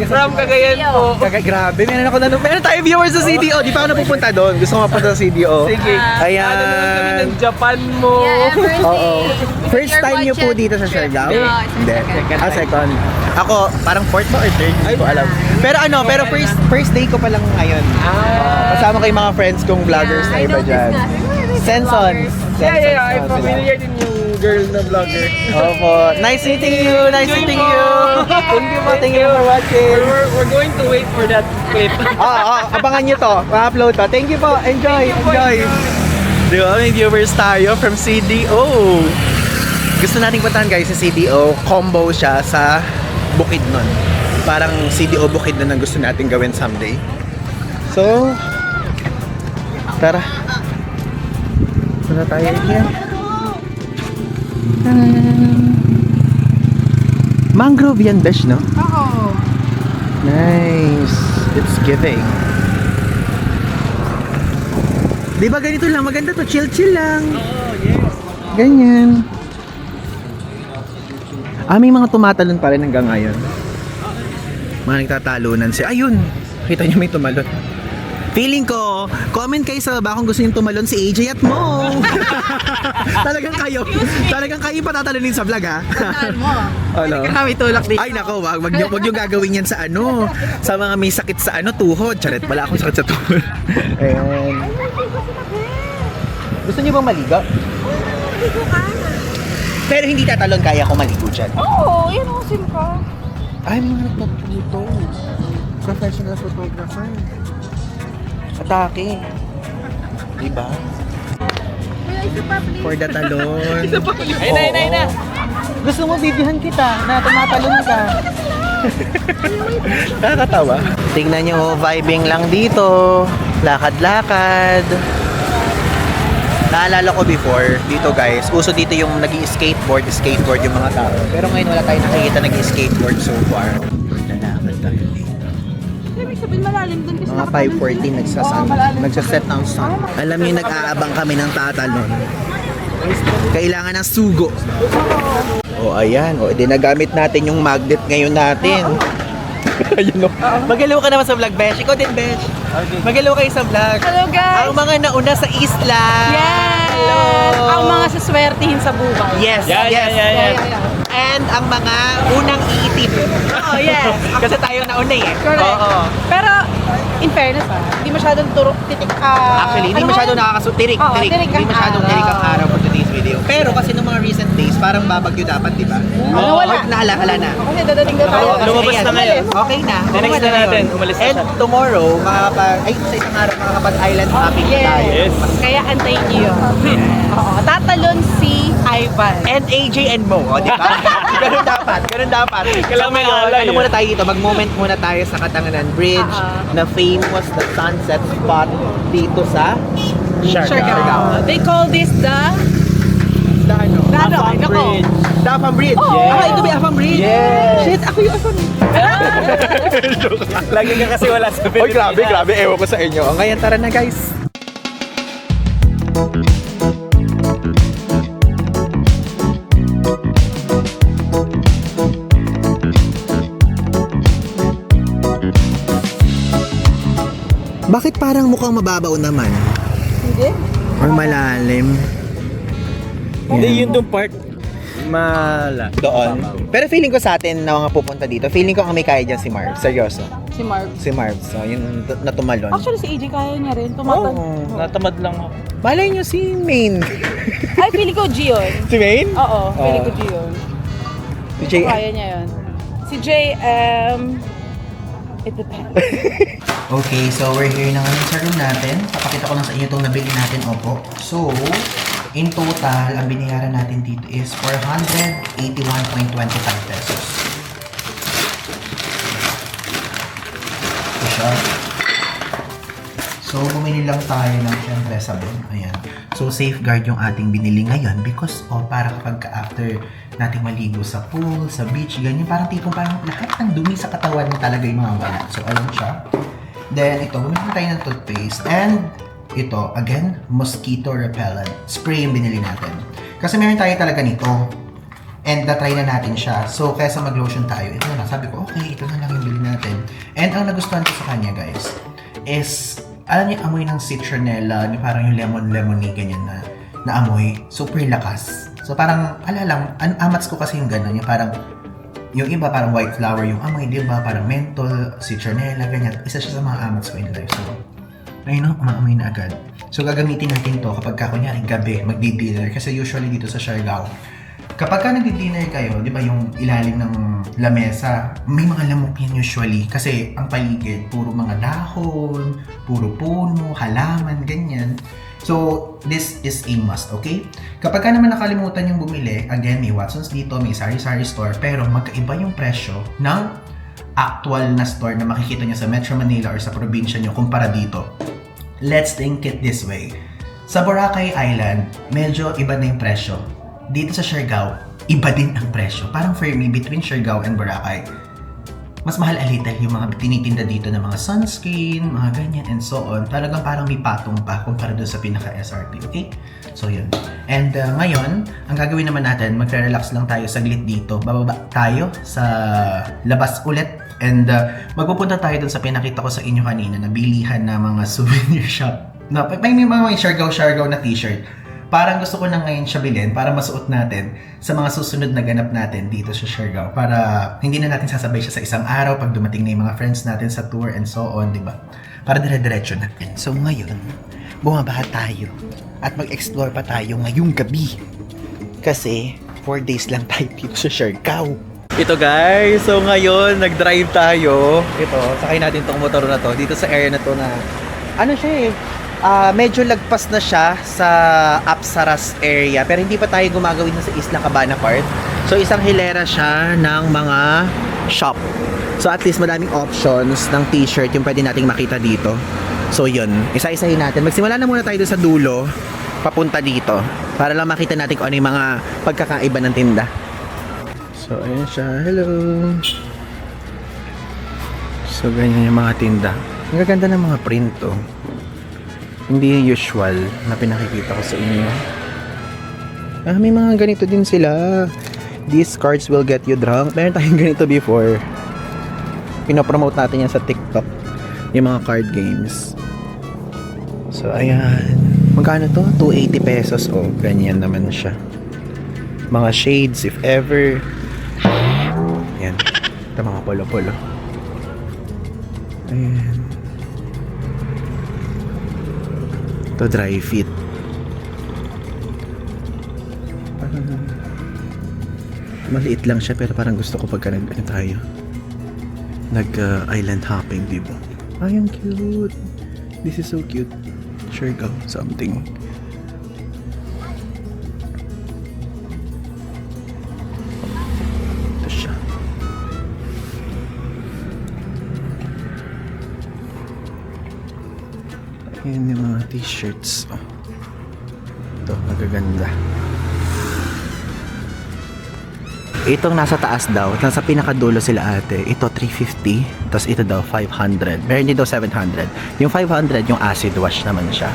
From Cagayan po. Grabe, meron tayong viewers sa CDO. Di pa ako napupunta doon. Gusto ko mapunta sa CDO. Sige. Ayan. Ano naman kami ng Japan mo? Yeah, first Oo. day. First Your time niyo po budget dito sa trip. Siargao? No, it's Hindi. second. Second. Ako, parang fourth ba or third? Hindi ko alam. Pero first day ko pa lang ngayon. Kasama ko yung mga friends kong vloggers na I iba noticed dyan. that. Sensons. Yeah. I'm familiar din yung girl na vlogger. Opo. Nice meeting you. Nice meeting you. Thank you po. Thank you for watching. We're going to wait for that clip. Abangan nyo to. Ma-upload to. Thank you po. Enjoy. Di ba? May viewers tayo from CDO. Gusto nating puntahan guys sa CDO. Combo siya sa Bukidnon. Parang CDO Bukidnon ang gusto nating gawin someday. So, tara. Punta tayo here. Mangrove yan, besh, no? Oo. Nice. It's giving. Di ba ganito lang? Maganda to. Chill-chill lang. Oh, yes. Ganyan. May mga tumatalon pa rin hanggang ngayon. Mga nagtatalunan siya. Ayun! Kita niyo may tumalon. Feeling ko, comment kayo sa baba kung gusto niyo tumalon si AJ at Mo. Talagang kayo patatalunin sa vlog, ha? Saan mo? Ano? Kami tulak dito. Ay nako, wag niyo gagawin yan sa ano, sa mga may sakit sa ano, tuhod. Charet, wala akong sakit sa tuhod. Ayan. Gusto niyo bang maligo? Maligo ka na. Pero hindi tatalon, kaya ko maligo dyan. Oo, yan ang sim ka. Ay, mga nagpapito. Professional photographer. Atake. Diba? For the talon. Ayun na. Gusto mo videohan kita na tumatalon ka. Nakakatawa. Tingnan nyo, vibing lang dito. Lakad-lakad. Naalala ko before, dito guys, uso dito yung skateboard yung mga tao. Pero ngayon wala tayong nakikita nag-skateboard so far. Lalakad tayo dito. Ibig sabihin malalim dun kasi Mga 5:40 nagsaset ng sun. Alam niyo, nag-aabang kami ng tatalon. Kailangan ng sugo. O ayan, o edi nagamit natin yung magnet ngayon natin. Ayun o. Magalaw ka naman sa vlog, Besh. Ikaw din, Besh. Magalaw kayo sa vlog. Hello guys! Ang mga nauna sa isla. Yes! Hello! Ang mga saswertihin sa buhay. Yes, Yan. Yeah. And ang mga unang iitip. Oh, yes. Kasi tayo nauna eh. Correct. Oo. Pero, in fairness hindi masyadong titik. Actually, hindi masyadong nakakasutirik. Oo, tirik Hindi ang masyadong araw. tirik ang araw for today's video. Pero kasi nung mga recent days, parang babagyo dapat, di ba? Ano, wala. Nahala na. Kasi dadating na tayo. Lumabas na ngayon. Okay na. Next Bumaba na natin. ngayon. Umalis na And siya. tomorrow, sa isang araw, makakapag-island hopping na tayo. Yes. Kaya antayin niyo yun. Oo, tatalon si Ivan. And AJ and Mo, o, di ba? Ganun dapat. Kailangan may ngayon, alay, ano eh. muna tayo dito? Mag-moment muna tayo sa Katanganan Bridge na famous na sunset spot dito sa Siargao. They call this the ano? Afam Bridge. The Afam Bridge. Yes. Ito ba yung Afam Bridge? Yes. Shit, ako yung Afam Lagi ka kasi wala sa Pilipinas. grabe. Ewan ko sa inyo. Ngayon, tara na guys. Bakit parang mukhang mababaw naman? Hindi. Or malalim? Hindi, yun doon part. Mala. Doon. Pero feeling ko sa atin na mga pupunta dito, feeling ko ang may kaya dyan si Marv. Seryoso. Si Marv. Si Marv. So, yun na tumalon. Actually, si AJ kaya niya rin. Tumatal. Oo. Natamad lang ako. Malay nyo si Main. Ay, feeling ko G yun. Si Main? Oo, feeling ko G yun. Si Jay. Kaya niya yun. Si J, it depends. Okay, so we're here na ngayon sa room natin. Papakita ko lang sa inyo itong nabili natin, opo. So, in total, ang binayaran natin dito is 481.25 pesos. Ito siya. So, bumili lang tayo ng syempre sabon. Ayan. So, safeguard yung ating binili ngayon because para kapag after nating maligo sa pool, sa beach, ganyan, parang tipong parang lahat ng dumi sa katawan mo talaga yung mga wala. So, alam siya. Then, ito, bumili tayo ng toothpaste. And, ito, again, mosquito repellent. Spray yung binili natin. Kasi meron tayo talaga nito. And na-try na natin siya. So, kaysa mag-lotion tayo, ito na lang. Sabi ko, okay, ito na lang yung bili natin. And ang nagustuhan ko sa kanya, guys, is, alam niyo, amoy ng citronella, parang yung lemon-lemony, ganyan na amoy. Super lakas. So, parang, lang, amats ko kasi yung gano'n. Yung parang, yung iba parang white flower yung amoy, di ba? Parang menthol, citronella, ganyan. Isa siya sa mga amats ko in life. So, ayun o, umaamoy na agad. So, gagamitin natin to kapag kunyari gabi, magdi-dinner. Kasi usually dito sa Siargao, kapag ka nagdi-dinner kayo, di ba yung ilalim ng lamesa, may mga lamok yan usually. Kasi ang paligid, puro mga dahon, puro puno, halaman, ganyan. So, this is a must, okay? Kapag ka naman nakalimutan yung bumili, again, may Watsons dito, may sari-sari store, pero magkaiba yung presyo ng actual na store na makikita nyo sa Metro Manila or sa probinsya nyo kumpara dito. Let's think it this way. Sa Boracay Island, medyo iba na yung presyo. Dito sa Siargao, iba din ang presyo. Parang for me, between Siargao and Boracay, mas mahal a little yung mga tinitinda dito ng mga sunscreen, mga ganyan, and so on. Talagang parang may patong pa kumpara doon sa pinaka-SRP, okay? So, yun. And ngayon, ang gagawin naman natin, magre-relax lang tayo saglit dito. Bababa tayo sa labas ulit. And magpupunta tayo doon sa pinakita ko sa inyo kanina na bilihan na mga souvenir shop. No, may mga Siargao na t-shirt. Parang gusto ko na ngayon siya bilhin para masuot natin sa mga susunod na ganap natin dito sa Siargao. Para hindi na natin sasabay siya sa isang araw pag dumating na yung mga friends natin sa tour and so on, di ba? Para dire-diretso na. So ngayon, bumaba tayo at mag-explore pa tayo ngayong gabi. Kasi 4 days lang tayo dito sa Siargao. Ito guys, so ngayon nag-drive tayo. Ito, sakay natin tong motor na to dito sa area na to na ano siya medyo lagpas na siya sa Apsaras area pero hindi pa tayo gumagawin na sa Isla Cabana part. So isang hilera siya ng mga shop. So at least madaming options ng t-shirt yung pwede nating makita dito. So yun, isa-isahin natin. Magsimula na muna tayo doon sa dulo papunta dito para lang makita natin kung ano yung mga pagkakaiba ng tinda. So ayan siya, hello. So ganyan yung mga tinda. Ang gaganda ng mga print oh. Hindi usual na pinakikita ko sa inyo. May mga ganito din sila. These cards will get you drunk. Meron tayong ganito before. Pinopromote natin yan sa TikTok. Yung mga card games. So, ayan. Magkano to? 280 pesos. Oh, ganyan naman siya. Mga shades, if ever. Ayan. Ito mga polo-polo. Ayan. Ito dry fit. Parang maliit lang siya pero parang gusto ko pagka tayo island hopping, diba? Ay, ang cute. This is so cute. Siargao something. Ito siya. Ayan yung mga t-shirts. Oh. Ito, magaganda. Itong nasa taas daw, nasa pinakadulo sila ate, ito 350, tapos ito daw 500. Meron din daw 700. Yung 500, yung acid wash naman siya.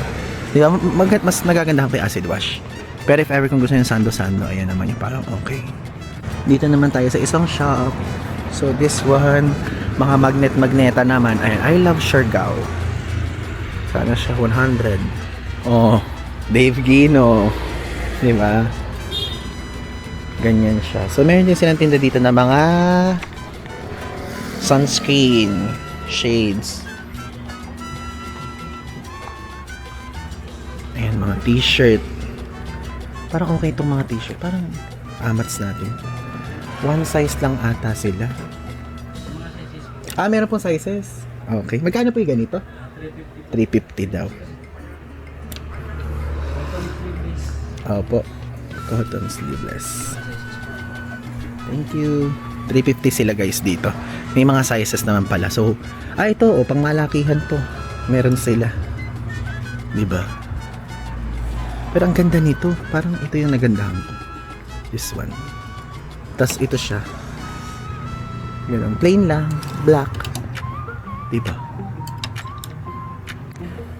Di ba? Mas nagagandahan pa yung acid wash. Pero if ever kung gusto yung sando-sando, ayan naman yung parang okay. Dito naman tayo sa isang shop. So this one, mga magnet-magneta naman. Ayan, I love Siargao. Sana siya 100. Oh, Dave Gino. Di ba? Ganyan siya. So, meron din silang tinda dito na mga sunscreen, shades. Ayan, mga t-shirt. Parang okay itong mga t-shirt. Parang amats natin. One size lang ata sila. Meron pong sizes. Okay. Magkano po yung ganito? 350 daw. Opo. Cotton sleeveless. Thank you. 350 sila guys dito. May mga sizes naman pala. So, ito pang malakihan to. Meron sila. 'Di ba? Pero ang ganda nito. Parang ito yung nagandahan ko. This one. Tas ito siya. Ganun. Plain lang. Black. 'Di ba?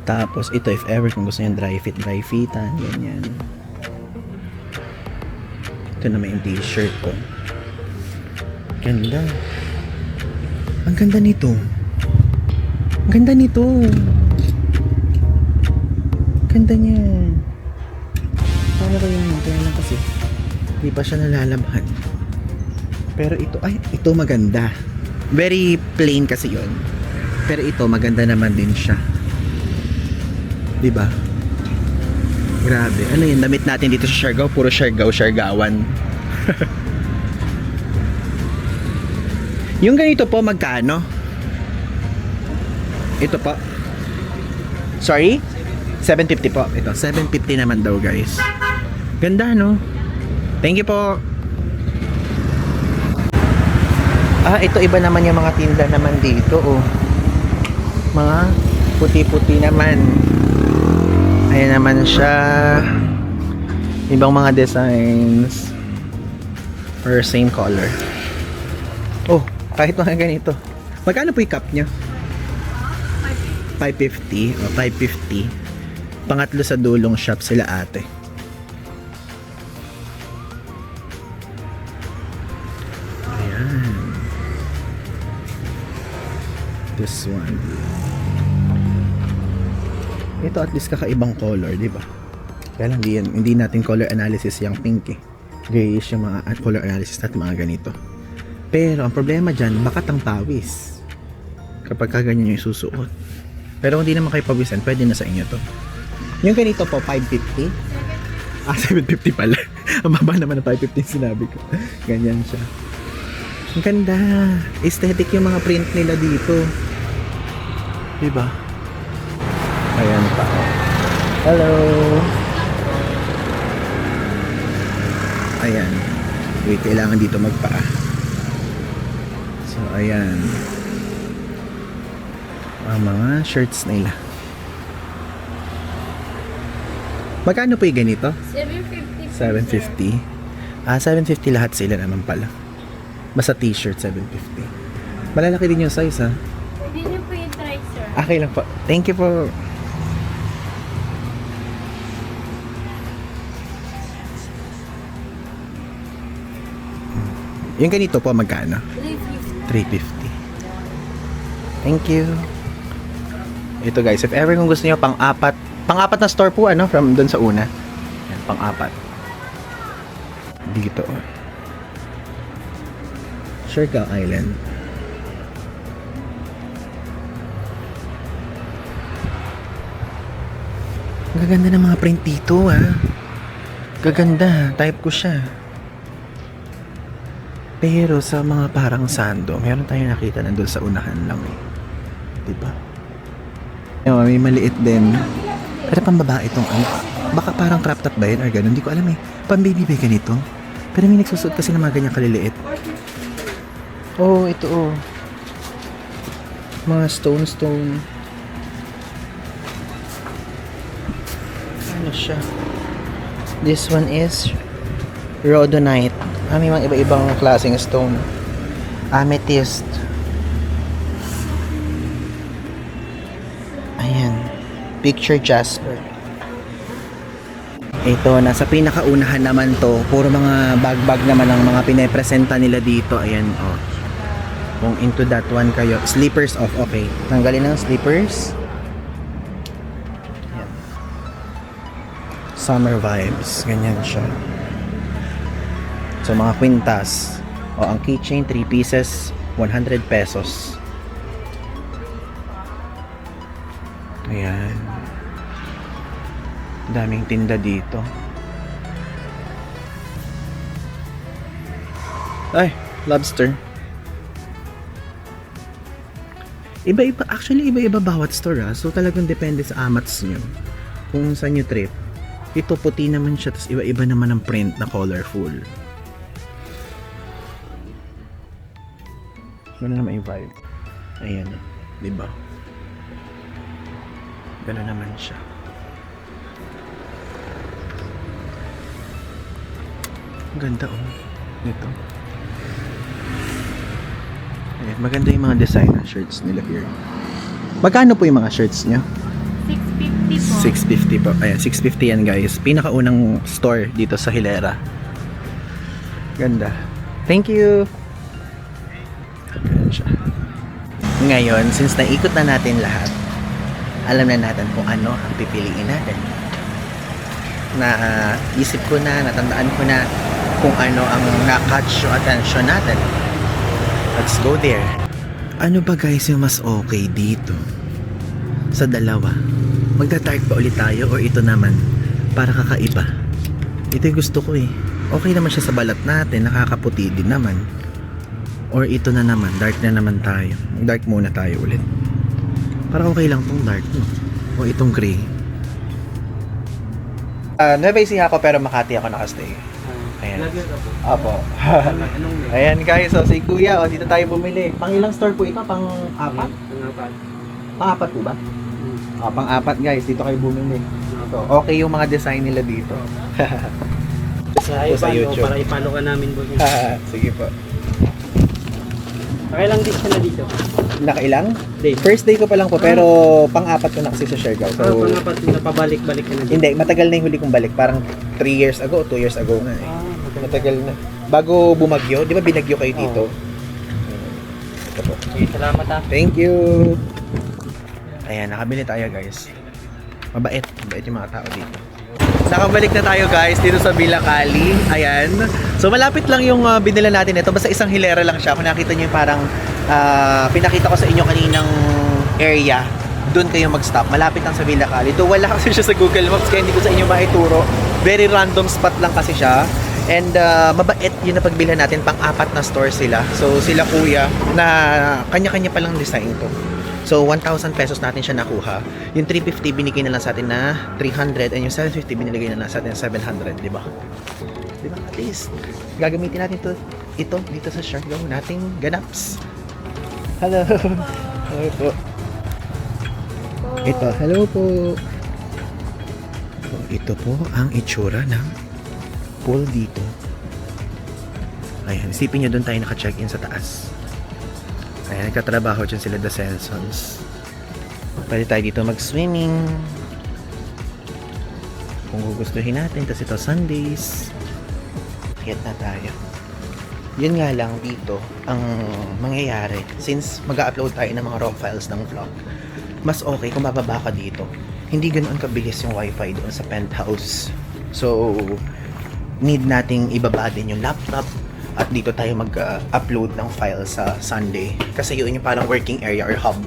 Tapos ito if ever kung gusto niyo dry fitan, ganyan. Ito naman yung t-shirt ko. Ganda. Ang ganda nito. Ang ganda nito. Ganda niya. Paano ba yun? Kaya lang kasi hindi pa siya nalalabhan. Pero ito, ito maganda. Very plain kasi yun. Pero ito maganda naman din siya. Diba? Grabe. Ano yung damit natin dito sa Siargao? Puro Siargawan. Yung ganito po, magkano? Ito po. Sorry? 750 po. Ito, 750 naman daw guys. Ganda no? Thank you po. Ito iba naman yung mga tinda naman dito oh. Mga puti-puti naman. Ayan naman siya. Ibang mga designs. Or same color. Oh, kahit mga ganito. Magkano po yung cup niya? 550 o 550. Pangatlo sa dulong shop sila ate. Ayan. This one. Ito at least kakaibang color, di ba? Kaya lang hindi natin color analysis yung pink eh. Grayish yung mga color analysis natin mga ganito. Pero ang problema dyan, bakat ang pawis. Kapag kaganyan yung isusuot. Pero hindi naman kayo pawisan, pwede na sa inyo to. Yung ganito po, 550. 750 pala. Ang baba naman ng 550 sinabi ko. Ganyan siya. Ang ganda. Aesthetic yung mga print nila dito. Diba? Ayan pa. Hello. Ayan. Wait, kailangan dito magpaa. So, ayan. Ang mga shirts nila. Magkano po yung ganito? 750. 750 lahat sila naman pala. Basta t-shirt 750. Malalaki din yung size ha. Pwede niyo po yung try, sir. Okay lang po. Thank you po. Yung ganito po magkano? 350. 350. Thank you. Ito guys, if ever kung gusto niyo pang-apat na store po ano from doon sa una. Yan, pang-apat. Dito. Siargao Island. Ang gaganda ng mga print dito Gaganda, type ko siya. Pero sa mga parang sando, meron tayong nakita nandun sa unahan lang eh. Diba? May maliit din. Pero pambabae itong ano. Baka parang crop top ba yun or gano'n. Hindi ko alam eh. Pambaby ba ganito? Pero may nagsusuot kasi ng mga ganyang kaliliit. Oh, ito oh. Mga stone. Ano siya? This one is rhodonite. May mga iba-ibang klaseng stone. Amethyst. Ayan. Picture jasper. Ito, nasa pinakaunahan naman to. Puro mga bag naman ang mga pinepresenta nila dito. Ayan, oh. Kung into that one kayo. Slippers off, okay. Tanggalin ng slippers. Ayan. Summer vibes. Ganyan siya. So, mga kwintas. O, ang keychain, 3 pieces, 100 pesos. Ayan. Daming tinda dito. Ay, lobster. Iba-iba, actually iba-iba bawat store So talagang depende sa amats nyo. Kung saan nyo trip. Ito puti naman siya, tapos iba-iba naman ang print na colorful. Gano'n naman yung vibe. Ayan, diba? Gano'n naman siya. Ang ganda oh. Nito. Ayan, maganda yung mga design ng shirts nila here. Magkano po yung mga shirts nyo? 650 po. 650 po. Ayan, 650 yan guys. Pinakaunang store dito sa Hilera. Ganda. Thank you! Ganun siya. Ngayon, since naikot na natin lahat, alam na natin kung ano ang pipiliin natin. Isip ko na, natandaan ko na kung ano ang na-catch yung attention natin. Let's go there. Ano ba guys yung mas okay dito? Sa dalawa. Magda-dark ba ulit tayo or ito naman? Para kakaiba. Ito yung gusto ko eh. Okay naman siya sa balat natin, nakakaputi din naman. Or ito na naman, dark na naman tayo. Dark muna tayo ulit. Para okay lang tong dark, no? O itong gray. Nueva Ecija ako pero Makati ako nakastay. Ayan. Lagyan ka po. Apo. Ayan guys, so si Kuya, dito tayo bumili. Pang ilang store po ito? Pang apat? Pang apat po ba? Pang apat guys, dito kayo bumili. So, okay yung mga design nila dito. Sa YouTube. Para ipalo ka namin po. Sige po. Nakailang days ka na dito? Nakailang? Day. First day ko pa lang po, pero pang-apat ko na kasi sa Siargao. So, Pangapat na pabalik-balik ka na dito? hindi, matagal na yung huli kong balik. Parang 3 years ago, 2 years ago na eh. Matagal na. Bago bumagyo, di ba binagyo kayo dito? Ito po. Okay, salamat ha. Thank you! Ayan, nakabili tayo guys. Mabait yung mga tao dito. Nakabalik na tayo guys dito sa Villa Cali. Ayan. So malapit lang yung binila natin ito. Basta isang hilera lang siya. Kung nakita nyo yung parang pinakita ko sa inyo kaninang area, doon kayo mag-stop. Malapit lang sa Villa Cali. Ito wala kasi siya sa Google Maps kaya hindi ko sa inyo maituro. Very random spot lang kasi siya. And mabait yun na pagbilhan natin. Pang-apat na store sila. So sila kuya na kanya-kanya palang design to. So 1,000 pesos natin siya nakuha. Yung 350 binigay na lang sa atin na 300 and yung 750 binigay na lang sa atin na 700, di ba? Di ba? At least gagamitin natin ito dito sa Siargao nating ganaps. Hello. Hello po. Ito, hello po. So, ito po ang itsura ng pool dito. Ayan, isipin nyo doon tayo naka-check-in sa taas. Ayan, nagkatrabaho dyan sila, the Sensons. Pwede tayo dito mag-swimming. Kung gugustuhin natin. Tapos ito, Sundays. Hit na tayo. Yun nga lang dito, ang mangyayari. Since mag-upload tayo ng mga raw files ng vlog, mas okay kung bababa ka dito. Hindi ganoon kabilis yung wifi doon sa penthouse. So, need nating ibaba din yung laptop. At dito tayo mag-upload ng file sa Sunday. Kasi yun yung parang working area or hub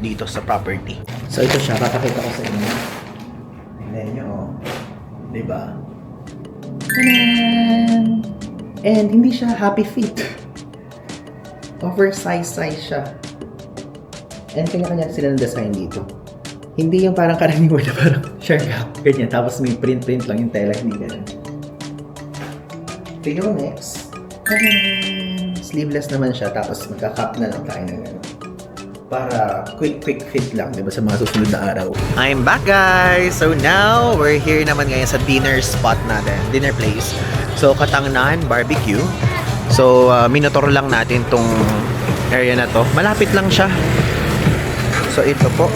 dito sa property. So ito siya, papakita ko sa inyo. Tingnan nyo, oh. Diba? Tanan! And hindi siya happy feet. Oversized size siya. And kanya-kanya sila ng design dito. Hindi yung parang karaniwan na parang Siargao. Ganyan, tapos may print-print lang yung tela, hindi ganun. Tignan mo next. Sleeveless naman siya, tapos magka-cup na lang tayo ng gano'n. Para quick fit lang, diba, sa mga susunod na araw. I'm back guys! So now, we're here naman ngayon sa dinner spot natin, dinner place. So, Katangnan Barbecue. So, minotor lang natin tong area na to. Malapit lang siya. So, ito po.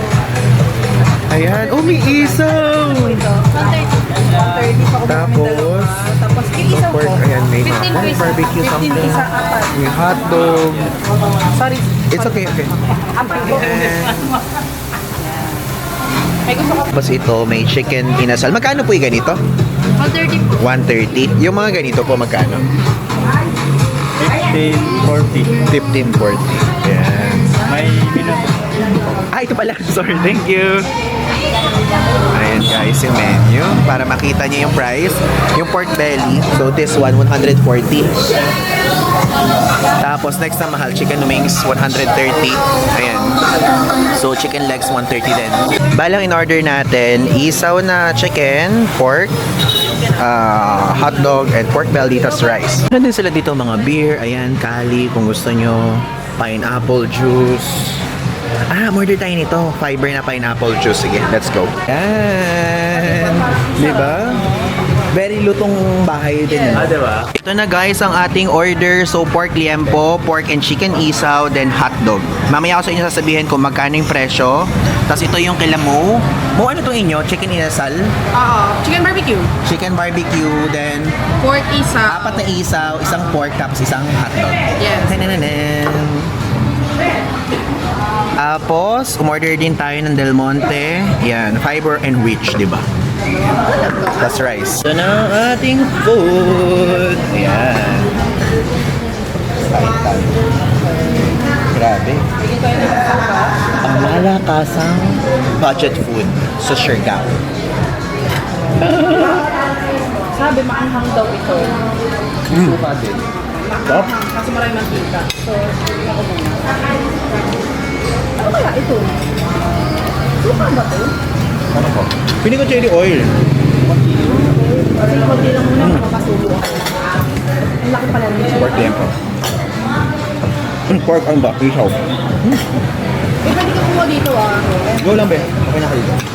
Ayan, oh, may isaw! 130 pa Tapos, pork, ayan, may mga barbecue something. May hotdog. Sorry. It's okay, okay. Tapos ito, may chicken inasal. Magkano po yung ganito? 130 po. 130. Yung mga ganito po, magkano? 1540. 1540. Ayan. May minuto. Ito pala. Sorry, thank you. Ayan guys, yung menu. Para makita niyo yung price. Yung pork belly. So this one, 140. Tapos next na mahal, chicken wings, 130. Ayan. So chicken legs, 130 din. Balang in order natin, isaw na chicken, pork, hotdog, and pork belly, tas rice. Meron din sila dito mga beer. Ayan, kali kung gusto nyo. Pineapple juice. Order tayo nito. Fiber na pineapple juice. Sige, let's go. Yan. Diba? Very lutong bahay din. Diba? Ito na guys ang ating order. So, pork liempo, pork and chicken isaw, then hotdog. Mamaya ako sa inyo sasabihin kung magkano yung presyo. Tapos ito yung kila Mo. Mo, ano itong inyo? Chicken inasal? Chicken barbecue. Chicken barbecue, then Pork isa. 4 na isaw, isang pork, tapos isang hotdog. Yes. Tanananan. Tapos, umorder din tayo ng Del Monte. Yan, fiber and rich, di ba? That's rice. Ito na ang ating food. Ayan. Kain tayo. Grabe. Ang malakasang budget food sa Siargao. Sabi, maanghang daw ito. Suka din. Top. Kasi marami mantika. So, ako muna. Ano kaya ito? Suka ba ito? Ano po? Pili ko cherry oil. Kasi konti lang muna makapasulo ako. Ang laki pala ng chicken. Pork din po. Pork ang ba? Isaw. Eh, pwede ka kumuha dito ah. Go lang, be. Okay na kayo.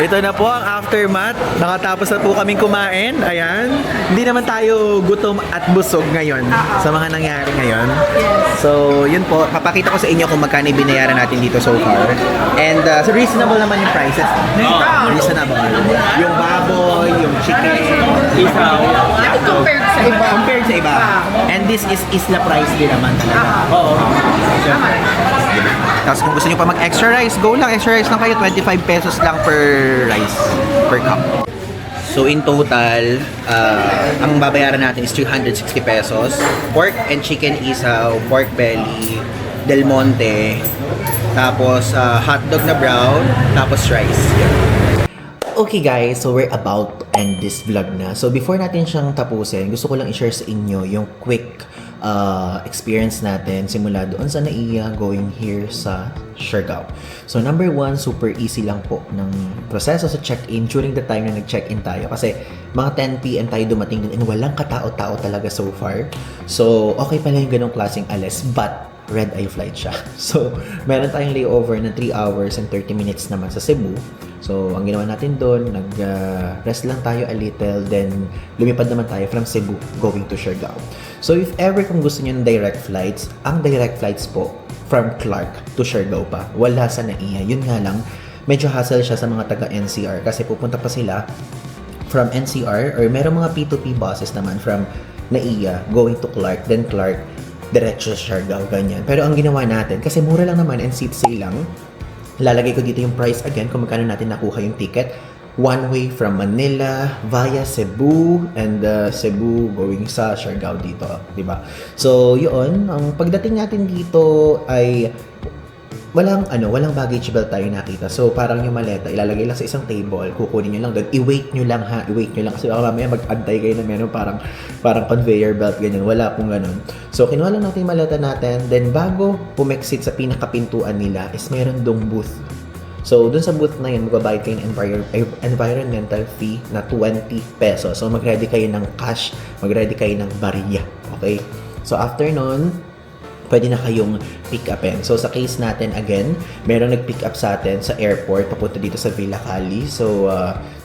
Ito na po ang aftermath. Nakatapos na po kaming kumain. Ayan. Hindi naman tayo gutom at busog ngayon sa mga nangyari ngayon. So, yun po. Papakita ko sa inyo kung magkano binayaran natin dito so far. And so reasonable naman yung prices. Reasonable. Yung baboy, yung chicken, isaw. Compared sa iba. Compared sa iba. And this is Isla price din naman talaga. Oo. Tapos kung gusto nyo pa mag-extra rice, go lang. Extra rice lang kayo. 25 pesos lang per rice. Per cup. So in total, ang babayaran natin is 360 pesos. Pork and chicken isaw, pork belly, Del Monte, tapos hotdog na brown, tapos rice. Okay guys, so we're about to end this vlog na. So before natin siyang tapusin, gusto ko lang i-share sa inyo yung quick experience natin simula doon sa NAIA going here sa Siargao. So number one, super easy lang po ng proseso sa check-in during the time na nag-check-in tayo. Kasi mga 10 PM tayo dumating din and walang katao-tao talaga so far. So okay pala yung ganong klaseng alis, but red eye flight siya. So, meron tayong layover na 3 hours and 30 minutes naman sa Cebu. So, ang ginawa natin doon, nag-rest lang tayo a little, then lumipad naman tayo from Cebu going to Siargao. So, if ever kung gusto niyo ng direct flights, ang direct flights po from Clark to Siargao pa. Wala sa NAIA. Yun nga lang, medyo hassle siya sa mga taga-NCR kasi pupunta pa sila from NCR or meron mga P2P buses naman from NAIA going to Clark, then Clark diretso sa Siargao, ganyan. Pero ang ginawa natin, kasi mura lang naman and seat sale lang, lalagay ko dito yung price again kung magkano natin nakuha yung ticket. One way from Manila via Cebu and Cebu going sa Siargao dito, di ba? So, yun, ang pagdating natin dito ay walang baggage belt tayo nakita. So, parang yung maleta, ilalagay lang sa isang table, kukunin nyo lang doon. I-wait nyo lang ha, i-wait nyo lang. Kasi baka mamaya mag-antay kayo na meron parang conveyor belt, ganyan. Wala pong ganun. So, kinuha lang natin yung maleta natin. Then, bago pumexit sa pinakapintuan nila, is meron dong booth. So, dun sa booth na yun, magbabayad kayo ng environmental fee na 20 pesos. So, mag-ready kayo ng cash, mag-ready kayo ng barya. Okay? So, after nun, pwede na kayong pick upin. So, sa case natin, again, meron nag-pick up sa atin sa airport, papunta dito sa Villa Cali. So,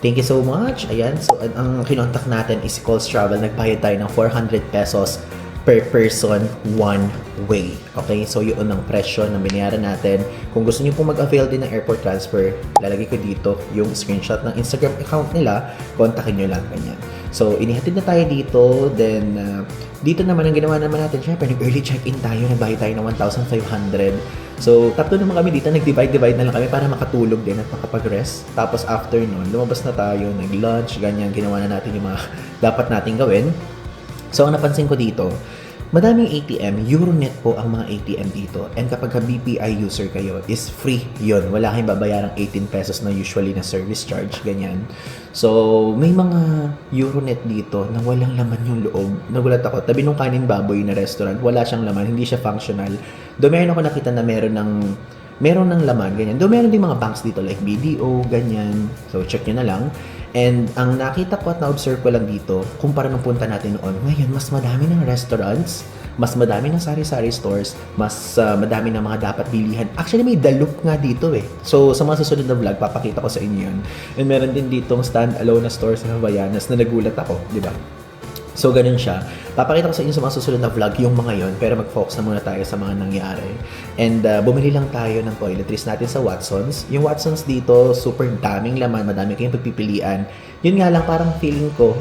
thank you so much. Ayan. So, ang kinontak natin is Coles Travel. Nagbayad tayo ng 400 pesos per person, one way. Okay? So, yun ang presyo na binayaran natin. Kung gusto niyo pong mag-avail din ng airport transfer, lalagay ko dito yung screenshot ng Instagram account nila. Kontakin nyo lang, ganyan. So, inihatid na tayo dito. Then, dito naman, ang ginawa naman natin, syempre, nag-early check-in tayo, nagbayad tayo ng 1,500. So, tatlo naman kami dito, nag-divide na lang kami para makatulog din at makapag-rest. Tapos, after nun, lumabas na tayo, nag-lunch, ganyan, ginawa na natin yung mga dapat natin gawin. So, ang napansin ko dito, madaming ATM, Euronet po ang mga ATM dito. And kapag BPI user kayo, is free yun. Wala kayong babayarang 18 pesos na usually na service charge, ganyan. So, may mga Euronet dito na walang laman yung loob. Nagulat ako, tabi nung kanin baboy na restaurant, wala siyang laman, hindi siya functional. Doon meron ako nakita na meron ng laman, ganyan. Doon meron din mga banks dito like BDO, ganyan. So, check nyo na lang. And ang nakita ko at na-observe ko lang dito, kumpara nung punta natin noon, ngayon mas madami ng restaurants, mas madami ng sari-sari stores, mas madami ng mga dapat bilihan. Actually, may Dalup nga dito eh. So, sa mga susunod na vlog, papakita ko sa inyo yun. And meron din ditong stand-alone na store sa Havaianas na nagulat ako, di ba? So, ganun siya. Papakita ko sa inyo sa mga susunod na vlog yung mga yon, pero mag-focus na muna tayo sa mga nangyari. And bumili lang tayo ng toiletries natin sa Watsons. Yung Watsons dito, super daming laman, madami kayong pagpipilian. Yun nga lang, parang feeling ko,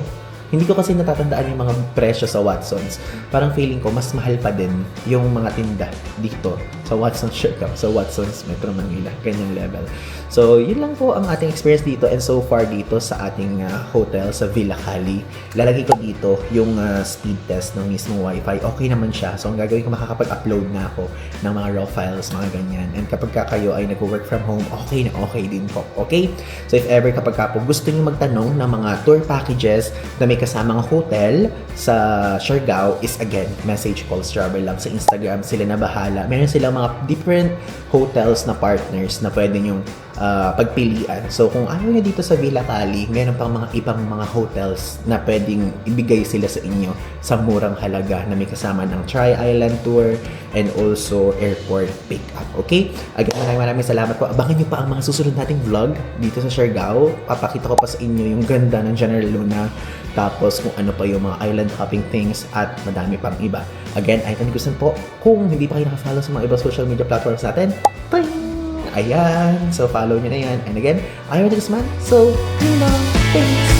Hindi ko kasi natatandaan yung mga presyo sa Watsons. Parang feeling ko, mas mahal pa din yung mga tinda dito sa Watsons Siargao, sa Watsons Metro Manila. Ganyang level. So, yun lang po ang ating experience dito and so far dito sa ating hotel sa Villa Cali. Lalagay ko dito yung speed test ng mismong wifi. Okay naman siya. So, ang gagawin ko, makakapag-upload na ako ng mga raw files, mga ganyan. And kapag kayo ay nag-work from home, okay na okay din po. Okay? So, if ever kapag po gusto niyo magtanong ng mga tour packages na may kasamang hotel sa Siargao, is again, message Paul's Travel lang sa Instagram. Sila na bahala. Meron silang mga different hotels na partners na pwede niyong pagpilian. So, kung ayaw niyo dito sa Villa Cali, meron pang mga ibang mga hotels na pwedeng ibigay sila sa inyo sa murang halaga na may kasama ng Tri-Island Tour and also airport pickup. Okay? Again, maraming salamat po. Abangan niyo pa ang mga susunod nating vlog dito sa Siargao. Papakita ko pa sa inyo yung ganda ng General Luna, tapos kung ano pa yung mga island hopping things at madami pang iba. Again, Ivan Guzman po. Kung hindi pa kayo naka-follow sa mga ibang social media platforms natin, ayan. So, follow nyo na yan. And again, I'm Guzman. So, thanks.